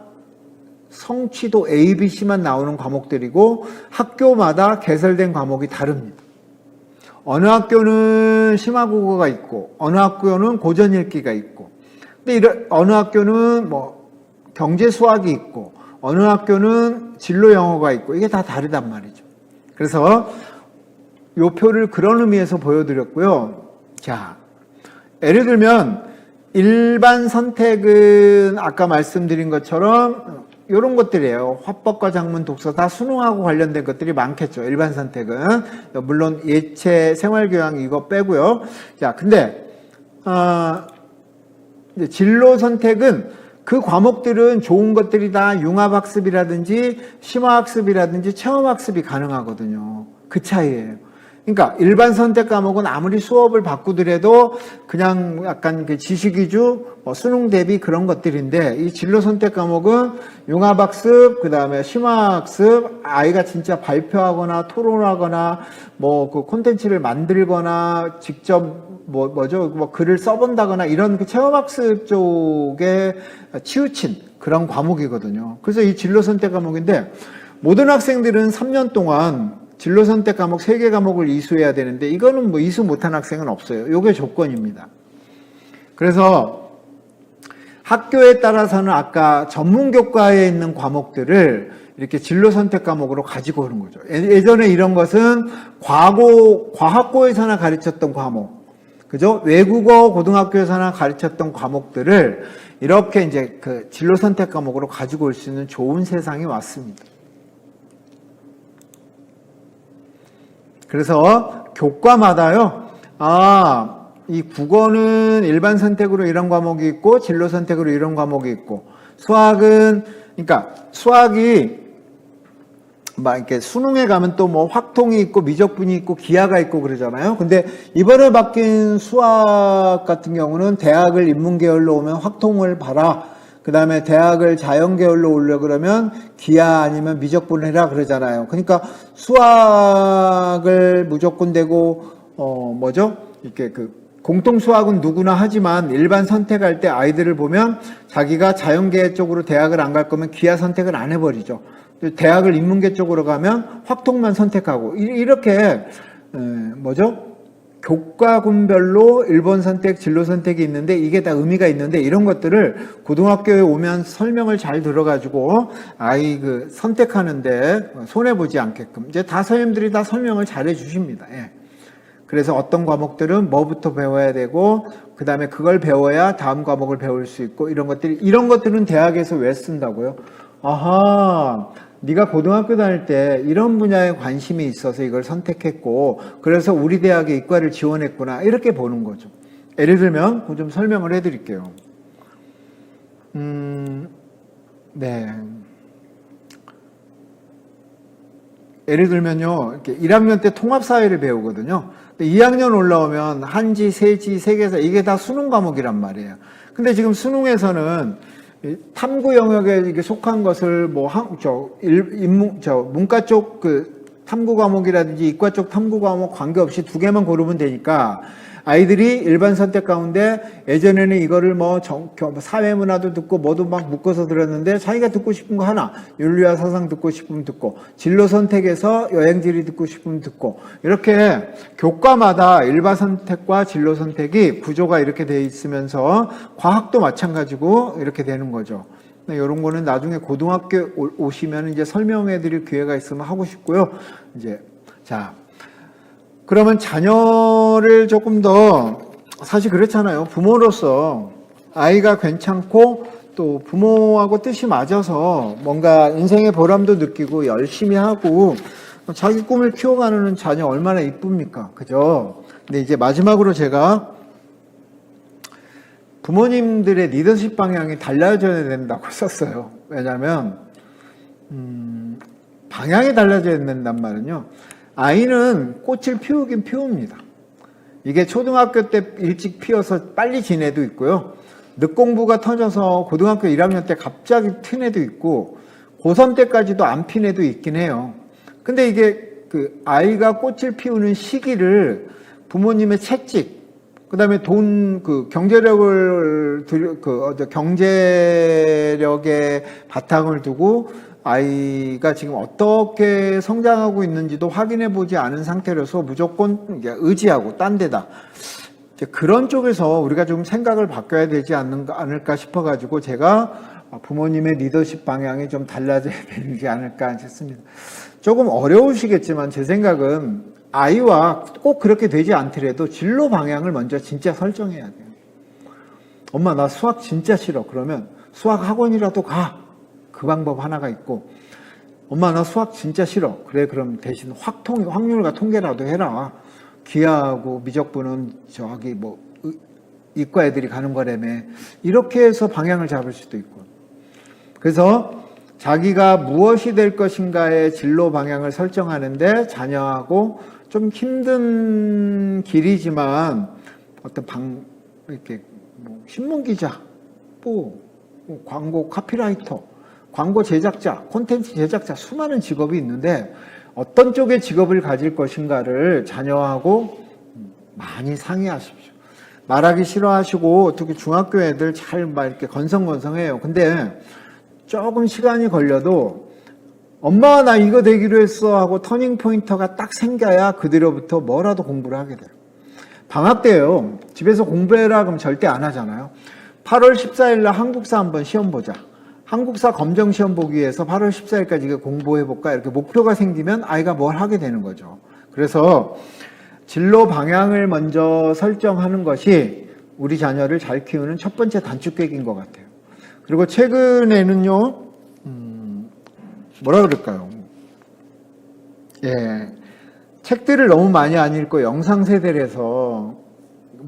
성취도 ABC만 나오는 과목들이고 학교마다 개설된 과목이 다릅니다. 어느 학교는 심화국어가 있고 어느 학교는 고전읽기가 있고, 근데 어느 학교는 뭐 경제 수학이 있고 어느 학교는 진로 영어가 있고, 이게 다 다르단 말이죠. 그래서 이 표를 그런 의미에서 보여드렸고요. 자, 예를 들면 일반 선택은 아까 말씀드린 것처럼 이런 것들이에요. 화법과 작문, 독서 다 수능하고 관련된 것들이 많겠죠. 일반 선택은 물론 예체, 생활교양 이거 빼고요. 자, 근데 이제 진로 선택은 그 과목들은 좋은 것들이 다 융합학습이라든지 심화학습이라든지 체험학습이 가능하거든요. 그 차이예요. 그러니까 일반 선택 과목은 아무리 수업을 바꾸더라도 그냥 약간 그 지식 위주, 수능 대비 그런 것들인데, 이 진로 선택 과목은 융합학습, 그 다음에 심화학습, 아이가 진짜 발표하거나 토론하거나 그 콘텐츠를 만들거나 직접 글을 써본다거나 이런 그 체험학습 쪽에 치우친 그런 과목이거든요. 그래서 이 진로 선택 과목인데, 모든 학생들은 3년 동안 진로 선택 과목 3개 과목을 이수해야 되는데 이거는 이수 못한 학생은 없어요. 이게 조건입니다. 그래서 학교에 따라서는 아까 전문교과에 있는 과목들을 이렇게 진로 선택 과목으로 가지고 오는 거죠. 예전에 이런 것은 과학고에서나 가르쳤던 과목, 그죠? 외국어 고등학교에서나 가르쳤던 과목들을 이렇게 이제 그 진로 선택 과목으로 가지고 올 수 있는 좋은 세상이 왔습니다. 그래서 교과마다요. 이 국어는 일반 선택으로 이런 과목이 있고 진로 선택으로 이런 과목이 있고 수학은 그러니까 수학이 막 이렇게 수능에 가면 또 뭐 확통이 있고 미적분이 있고 기하가 있고 그러잖아요. 근데 이번에 바뀐 수학 같은 경우는 대학을 인문계열로 오면 확통을 봐라. 그 다음에 대학을 자연계열로 오려 그러면 기하 아니면 미적분을 해라 그러잖아요. 그러니까 수학을 무조건 되고 이렇게 공통 수학은 누구나 하지만 일반 선택할 때 아이들을 보면 자기가 자연계 쪽으로 대학을 안 갈 거면 기하 선택을 안 해버리죠. 대학을 인문계 쪽으로 가면 확통만 선택하고 이렇게 교과군별로 일본 선택, 진로 선택이 있는데 이게 다 의미가 있는데 이런 것들을 고등학교에 오면 설명을 잘 들어가지고 아이 선택하는데 손해보지 않게끔 이제 다 선생님들이 다 설명을 잘 해주십니다. 예. 그래서 어떤 과목들은 뭐부터 배워야 되고 그 다음에 그걸 배워야 다음 과목을 배울 수 있고 이런 것들은 대학에서 왜 쓴다고요? 아하, 네가 고등학교 다닐 때 이런 분야에 관심이 있어서 이걸 선택했고 그래서 우리 대학에 이과를 지원했구나 이렇게 보는 거죠. 예를 들면 좀 설명을 해드릴게요. 네. 예를 들면요, 이렇게 1학년 때 통합사회를 배우거든요. 2학년 올라오면 한지, 세지, 세계사 이게 다 수능 과목이란 말이에요. 근데 지금 수능에서는 탐구 영역에 속한 것을 문과 쪽 탐구 과목이라든지 이과 쪽 탐구 과목 관계없이 2개만 고르면 되니까 아이들이 일반 선택 가운데 예전에는 이거를 사회문화도 듣고 뭐도 막 묶어서 들었는데 자기가 듣고 싶은 거 하나, 윤리와 사상 듣고 싶으면 듣고 진로 선택에서 여행지리 듣고 싶으면 듣고 이렇게 교과마다 일반 선택과 진로 선택이 구조가 이렇게 돼 있으면서 과학도 마찬가지고 이렇게 되는 거죠. 이런 거는 나중에 고등학교 오시면 이제 설명해 드릴 기회가 있으면 하고 싶고요. 그러면 자녀를 조금 더 사실 그렇잖아요. 부모로서 아이가 괜찮고 또 부모하고 뜻이 맞아서 뭔가 인생의 보람도 느끼고 열심히 하고 자기 꿈을 키워가는 자녀 얼마나 이쁩니까? 그죠? 근데 이제 마지막으로 제가 부모님들의 리더십 방향이 달라져야 된다고 썼어요. 왜냐하면 방향이 달라져야 된단 말은요. 아이는 꽃을 피우긴 피웁니다. 이게 초등학교 때 일찍 피어서 빨리 진 애도 있고요. 늦공부가 터져서 고등학교 1학년 때 갑자기 튼 애도 있고 고3 때까지도 안 핀 애도 있긴 해요. 근데 이게 아이가 꽃을 피우는 시기를 부모님의 채찍, 그 다음에 경제력의 바탕을 두고 아이가 지금 어떻게 성장하고 있는지도 확인해 보지 않은 상태로서 무조건 의지하고 딴 데다. 그런 쪽에서 우리가 좀 생각을 바꿔야 되지 않을까 싶어가지고 제가 부모님의 리더십 방향이 좀 달라져야 되지 않을까 싶습니다. 조금 어려우시겠지만 제 생각은 아이와 꼭 그렇게 되지 않더라도 진로 방향을 먼저 진짜 설정해야 돼요. 엄마 나 수학 진짜 싫어. 그러면 수학 학원이라도 가. 그 방법 하나가 있고 엄마 나 수학 진짜 싫어. 그래 그럼 대신 확률과 통계라도 해라. 기하하고 미적분은 이과 애들이 가는 거라며. 이렇게 해서 방향을 잡을 수도 있고. 그래서 자기가 무엇이 될 것인가의 진로 방향을 설정하는데 자녀하고 좀 힘든 길이지만 이렇게 신문 기자, 광고 카피라이터, 광고 제작자, 콘텐츠 제작자 수많은 직업이 있는데 어떤 쪽의 직업을 가질 것인가를 자녀하고 많이 상의하십시오. 말하기 싫어하시고 특히 중학교 애들 잘 이렇게 건성건성해요. 근데 조금 시간이 걸려도 엄마 나 이거 되기로 했어 하고 터닝 포인터가 딱 생겨야 그대로부터 뭐라도 공부를 하게 돼요. 방학 때요. 집에서 공부해라 그럼 절대 안 하잖아요. 8월 14일 날 한국사 한번 시험 보자. 한국사 검정시험 보기 위해서 8월 14일까지 공부해볼까 이렇게 목표가 생기면 아이가 뭘 하게 되는 거죠. 그래서 진로 방향을 먼저 설정하는 것이 우리 자녀를 잘 키우는 첫 번째 단축객인 것 같아요. 그리고 최근에는요, 뭐라 그럴까요? 예, 책들을 너무 많이 안 읽고 영상 세대라서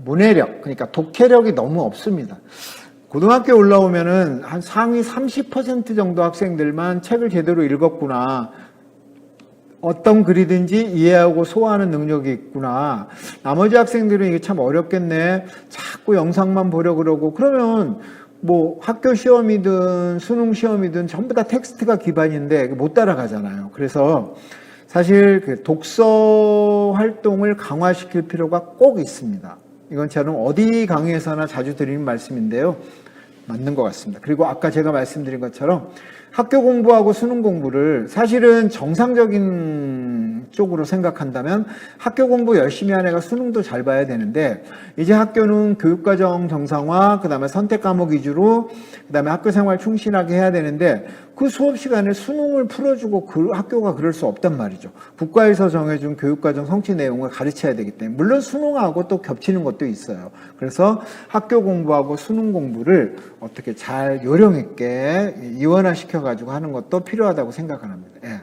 문해력, 그러니까 독해력이 너무 없습니다. 고등학교 올라오면은 한 상위 30% 정도 학생들만 책을 제대로 읽었구나. 어떤 글이든지 이해하고 소화하는 능력이 있구나. 나머지 학생들은 이게 참 어렵겠네. 자꾸 영상만 보려 그러고. 그러면 뭐 학교 시험이든 수능 시험이든 전부 다 텍스트가 기반인데 못 따라가잖아요. 그래서 사실 그 독서 활동을 강화시킬 필요가 꼭 있습니다. 이건 저는 어디 강의에서나 자주 드리는 말씀인데요. 맞는 것 같습니다. 그리고 아까 제가 말씀드린 것처럼 학교 공부하고 수능 공부를 사실은 정상적인 쪽으로 생각한다면 학교 공부 열심히 한 애가 수능도 잘 봐야 되는데, 이제 학교는 교육과정 정상화, 그 다음에 선택 과목 위주로, 그 다음에 학교 생활 충실하게 해야 되는데, 그 수업 시간에 수능을 풀어주고 그 학교가 그럴 수 없단 말이죠. 국가에서 정해준 교육과정 성취 내용을 가르쳐야 되기 때문에. 물론 수능하고 또 겹치는 것도 있어요. 그래서 학교 공부하고 수능 공부를 어떻게 잘 요령 있게 이원화시켜 가지고 하는 것도 필요하다고 생각합니다. 예.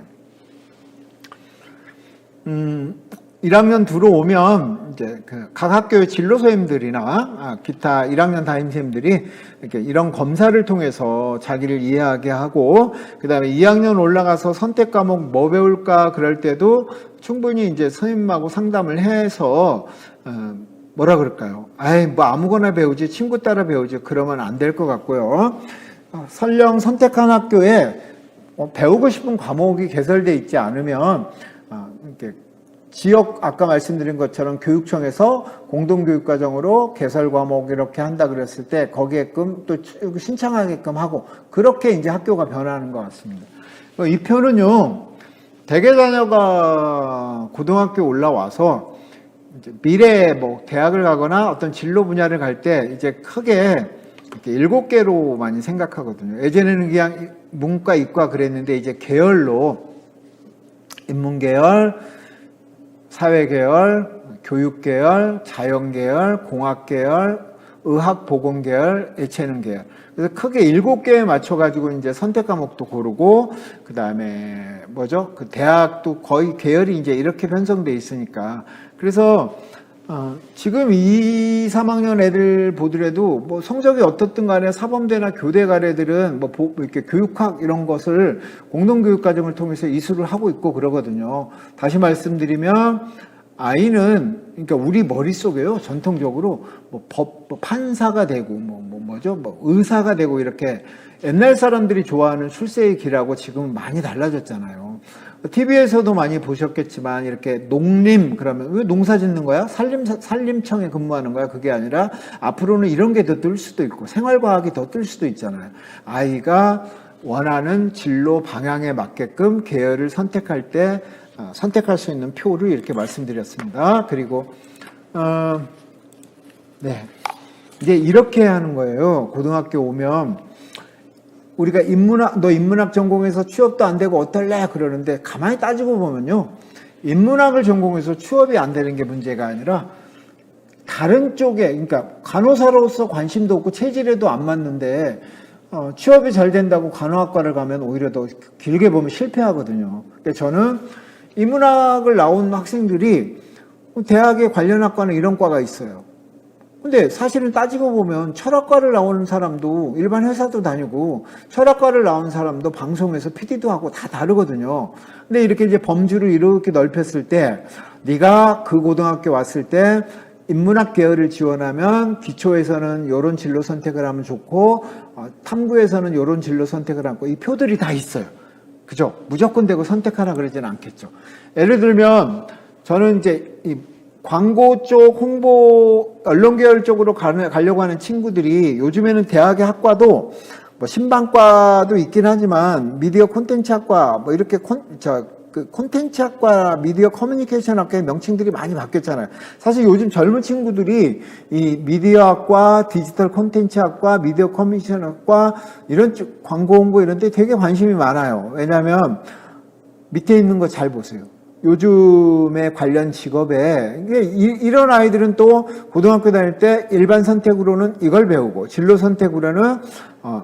1학년 들어오면 이제 각 학교의 진로 선생님들이나 기타 1학년 담임선생님들이 이렇게 이런 검사를 통해서 자기를 이해하게 하고, 그다음에 2학년 올라가서 선택 과목 뭐 배울까 그럴 때도 충분히 이제 선생님하고 상담을 해서 뭐라 그럴까요? 뭐 아무거나 배우지, 친구 따라 배우지, 그러면 안 될 것 같고요. 설령 선택한 학교에 배우고 싶은 과목이 개설되어 있지 않으면 이렇게 지역, 아까 말씀드린 것처럼 교육청에서 공동교육과정으로 개설 과목 이렇게 한다 그랬을 때 거기에끔 또 신청하게끔 하고, 그렇게 이제 학교가 변하는 것 같습니다. 이 표는요, 대개 자녀가 고등학교 올라와서 이제 미래에 뭐 대학을 가거나 어떤 진로 분야를 갈 때 이제 크게 이렇게 7개로 많이 생각하거든요. 예전에는 그냥 문과, 이과 그랬는데 이제 계열로 인문계열, 사회계열, 교육계열, 자연계열, 공학계열, 의학보건계열, 예체능계열. 그래서 크게 7개에 맞춰가지고 이제 선택 과목도 고르고, 그 다음에 뭐죠? 그 대학도 거의 계열이 이제 이렇게 편성돼 있으니까. 그래서 지금 2, 3학년 애들 보더라도 뭐 성적이 어떻든 간에 사범대나 교대 갈 애들은 뭐 이렇게 교육학 이런 것을 공동교육과정을 통해서 이수를 하고 있고 그러거든요. 다시 말씀드리면 아이는, 그러니까 우리 머릿속에요, 전통적으로 뭐 판사가 되고 뭐 의사가 되고, 이렇게 옛날 사람들이 좋아하는 출세의 길하고 지금은 많이 달라졌잖아요. TV에서도 많이 보셨겠지만 이렇게 농림, 그러면 왜 농사 짓는 거야? 산림청에 근무하는 거야? 그게 아니라 앞으로는 이런 게 더 뜰 수도 있고 생활과학이 더 뜰 수도 있잖아요. 아이가 원하는 진로 방향에 맞게끔 계열을 선택할 때 선택할 수 있는 표를 이렇게 말씀드렸습니다. 그리고 네, 이제 이렇게 하는 거예요. 고등학교 오면 우리가 너 인문학 전공해서 취업도 안 되고 어떨래? 그러는데 가만히 따지고 보면요, 인문학을 전공해서 취업이 안 되는 게 문제가 아니라 다른 쪽에, 그러니까 간호사로서 관심도 없고 체질에도 안 맞는데 취업이 잘 된다고 간호학과를 가면 오히려 더 길게 보면 실패하거든요. 그러니까 저는 인문학을 나온 학생들이 대학에 관련 학과는 이런 과가 있어요. 근데 사실은 따지고 보면 철학과를 나오는 사람도 일반 회사도 다니고, 철학과를 나온 사람도 방송에서 PD도 하고 다 다르거든요. 근데 이렇게 이제 범주를 이렇게 넓혔을 때, 네가 그 고등학교 왔을 때 인문학 계열을 지원하면 기초에서는 이런 진로 선택을 하면 좋고, 탐구에서는 이런 진로 선택을 하고, 이 표들이 다 있어요. 그죠? 무조건 되고 선택하라 그러지는 않겠죠. 예를 들면 저는 이제 이 광고 쪽, 홍보, 언론 계열 쪽으로 가려고 하는 친구들이 요즘에는 대학의 학과도 뭐 신방과도 있긴 하지만 미디어 콘텐츠 학과 뭐 이렇게 콘텐츠 학과, 미디어 커뮤니케이션 학과의 명칭들이 많이 바뀌었잖아요. 사실 요즘 젊은 친구들이 이 미디어 학과, 디지털 콘텐츠 학과, 미디어 커뮤니케이션 학과 이런 쪽 광고 홍보 이런 데 되게 관심이 많아요. 왜냐하면 밑에 있는 거 잘 보세요. 요즘의 관련 직업에 이런 아이들은 또 고등학교 다닐 때 일반 선택으로는 이걸 배우고 진로 선택으로는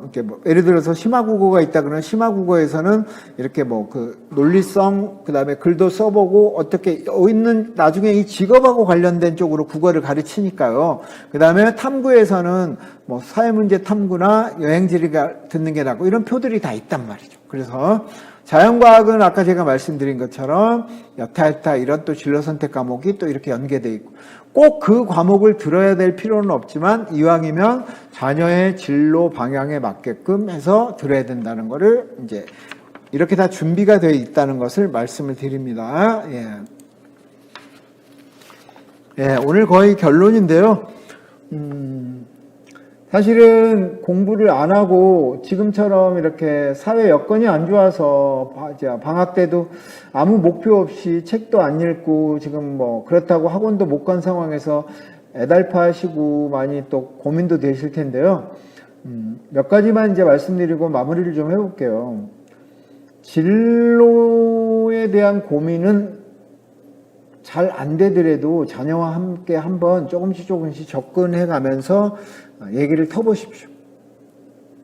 이렇게 뭐 예를 들어서 심화국어가 있다 그러면 심화국어에서는 이렇게 뭐 그 논리성 그다음에 글도 써보고 어떻게 있는 나중에 이 직업하고 관련된 쪽으로 국어를 가르치니까요. 그다음에 탐구에서는 뭐 사회문제 탐구나 여행지를 듣는 게 낫고 이런 표들이 다 있단 말이죠. 그래서 자연과학은 아까 제가 말씀드린 것처럼 여타여타 이런 또 진로 선택 과목이 또 이렇게 연계되어 있고 꼭 그 과목을 들어야 될 필요는 없지만 이왕이면 자녀의 진로 방향에 맞게끔 해서 들어야 된다는 거를 이제 이렇게 다 준비가 되어 있다는 것을 말씀을 드립니다. 오늘 거의 결론인데요. 사실은 공부를 안 하고 지금처럼 이렇게 사회 여건이 안 좋아서 방학 때도 아무 목표 없이 책도 안 읽고 지금 뭐 그렇다고 학원도 못 간 상황에서 애달파하시고 많이 또 고민도 되실 텐데요. 몇 가지만 이제 말씀드리고 마무리를 좀 해볼게요. 진로에 대한 고민은 잘 안 되더라도 자녀와 함께 한번 조금씩 접근해 가면서 얘기를 터보십시오.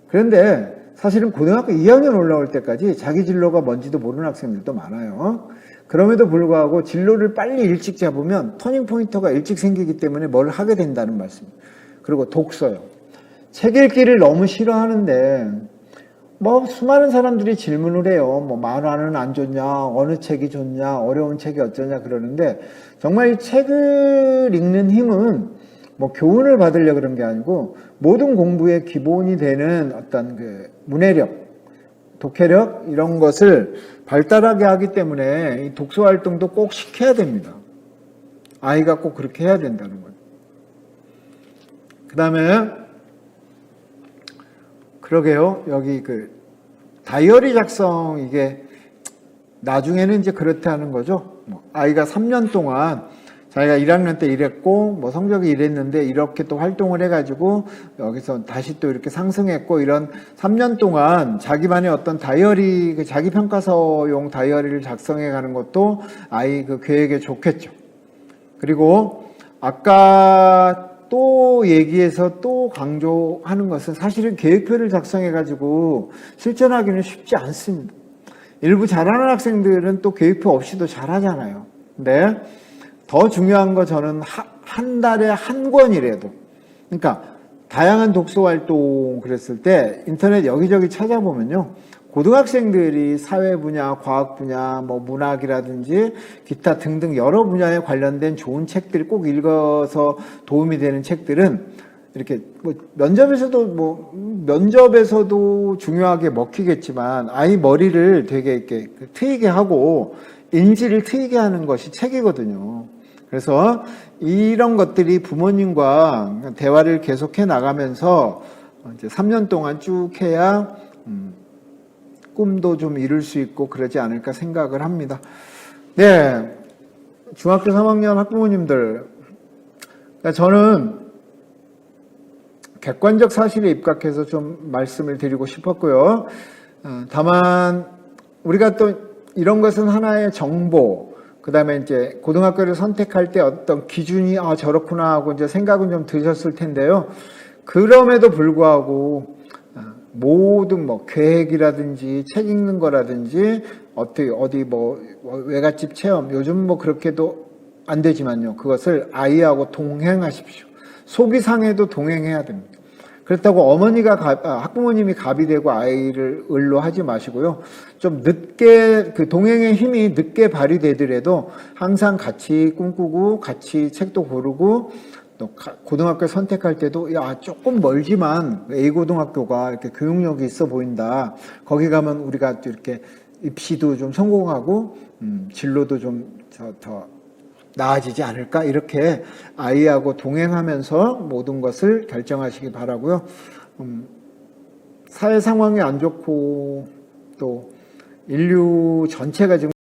그런데 사실은 고등학교 2학년 올라올 때까지 자기 진로가 뭔지도 모르는 학생들도 많아요. 그럼에도 불구하고 진로를 빨리 일찍 잡으면 터닝 포인트가 일찍 생기기 때문에 뭘 하게 된다는 말씀입니다. 그리고 독서요. 책 읽기를 너무 싫어하는데 뭐 수많은 사람들이 질문을 해요. 뭐 만화는 안 좋냐, 어느 책이 좋냐, 어려운 책이 어쩌냐 그러는데 정말 이 책을 읽는 힘은 뭐 교훈을 받으려고 그런 게 아니고 모든 공부의 기본이 되는 어떤 그 문해력, 독해력 이런 것을 발달하게 하기 때문에 이 독서 활동도 꼭 시켜야 됩니다. 아이가 꼭 그렇게 해야 된다는 거예요. 그 다음에 그러게요. 여기 그 다이어리 작성 이게 나중에는 이제 그렇다는 거죠. 뭐 아이가 3년 동안 자기가 1학년 때 이랬고 뭐 성적이 이랬는데 이렇게 또 활동을 해가지고 여기서 다시 또 이렇게 상승했고 이런 3년 동안 자기만의 어떤 다이어리 자기 평가서용 다이어리를 작성해 가는 것도 아이 그 계획에 좋겠죠. 그리고 아까 또 얘기해서 또 강조하는 것은 사실은 계획표를 작성해 가지고 실천하기는 쉽지 않습니다. 일부 잘하는 학생들은 또 계획표 없이도 잘하잖아요. 근데 더 중요한 거 저는 한 달에 한 권이라도 그러니까 다양한 독서 활동 그랬을 때 인터넷 여기저기 찾아보면요. 고등학생들이 사회 분야, 과학 분야, 뭐 문학이라든지 기타 등등 여러 분야에 관련된 좋은 책들 꼭 읽어서 도움이 되는 책들은 이렇게 뭐 면접에서도 중요하게 먹히겠지만 아이 머리를 되게 이렇게 트이게 하고 인지를 트이게 하는 것이 책이거든요. 그래서 이런 것들이 부모님과 대화를 계속해 나가면서 이제 3년 동안 쭉 해야 꿈도 좀 이룰 수 있고 그러지 않을까 생각을 합니다. 네, 중학교 3학년 학부모님들, 그러니까 저는 객관적 사실에 입각해서 좀 말씀을 드리고 싶었고요. 다만 우리가 또 이런 것은 하나의 정보, 그 다음에 이제 고등학교를 선택할 때 어떤 기준이 저렇구나 하고 이제 생각은 좀 드셨을 텐데요. 그럼에도 불구하고 모든 뭐 계획이라든지 책 읽는 거라든지 어디 뭐 외갓집 체험 요즘 뭐 그렇게도 안 되지만요. 그것을 아이하고 동행하십시오. 속이 상해도 동행해야 됩니다. 그렇다고 어머니가 학부모님이 갑이 되고 아이를 을로 하지 마시고요. 좀 늦게 그 동행의 힘이 늦게 발휘되더라도 항상 같이 꿈꾸고 같이 책도 고르고 또 고등학교 선택할 때도 조금 멀지만 A고등학교가 이렇게 교육력이 있어 보인다. 거기 가면 우리가 또 이렇게 입시도 좀 성공하고 진로도 좀 더 나아지지 않을까 이렇게 아이하고 동행하면서 모든 것을 결정하시기 바라고요. 사회 상황이 안 좋고 또 인류 전체가 지금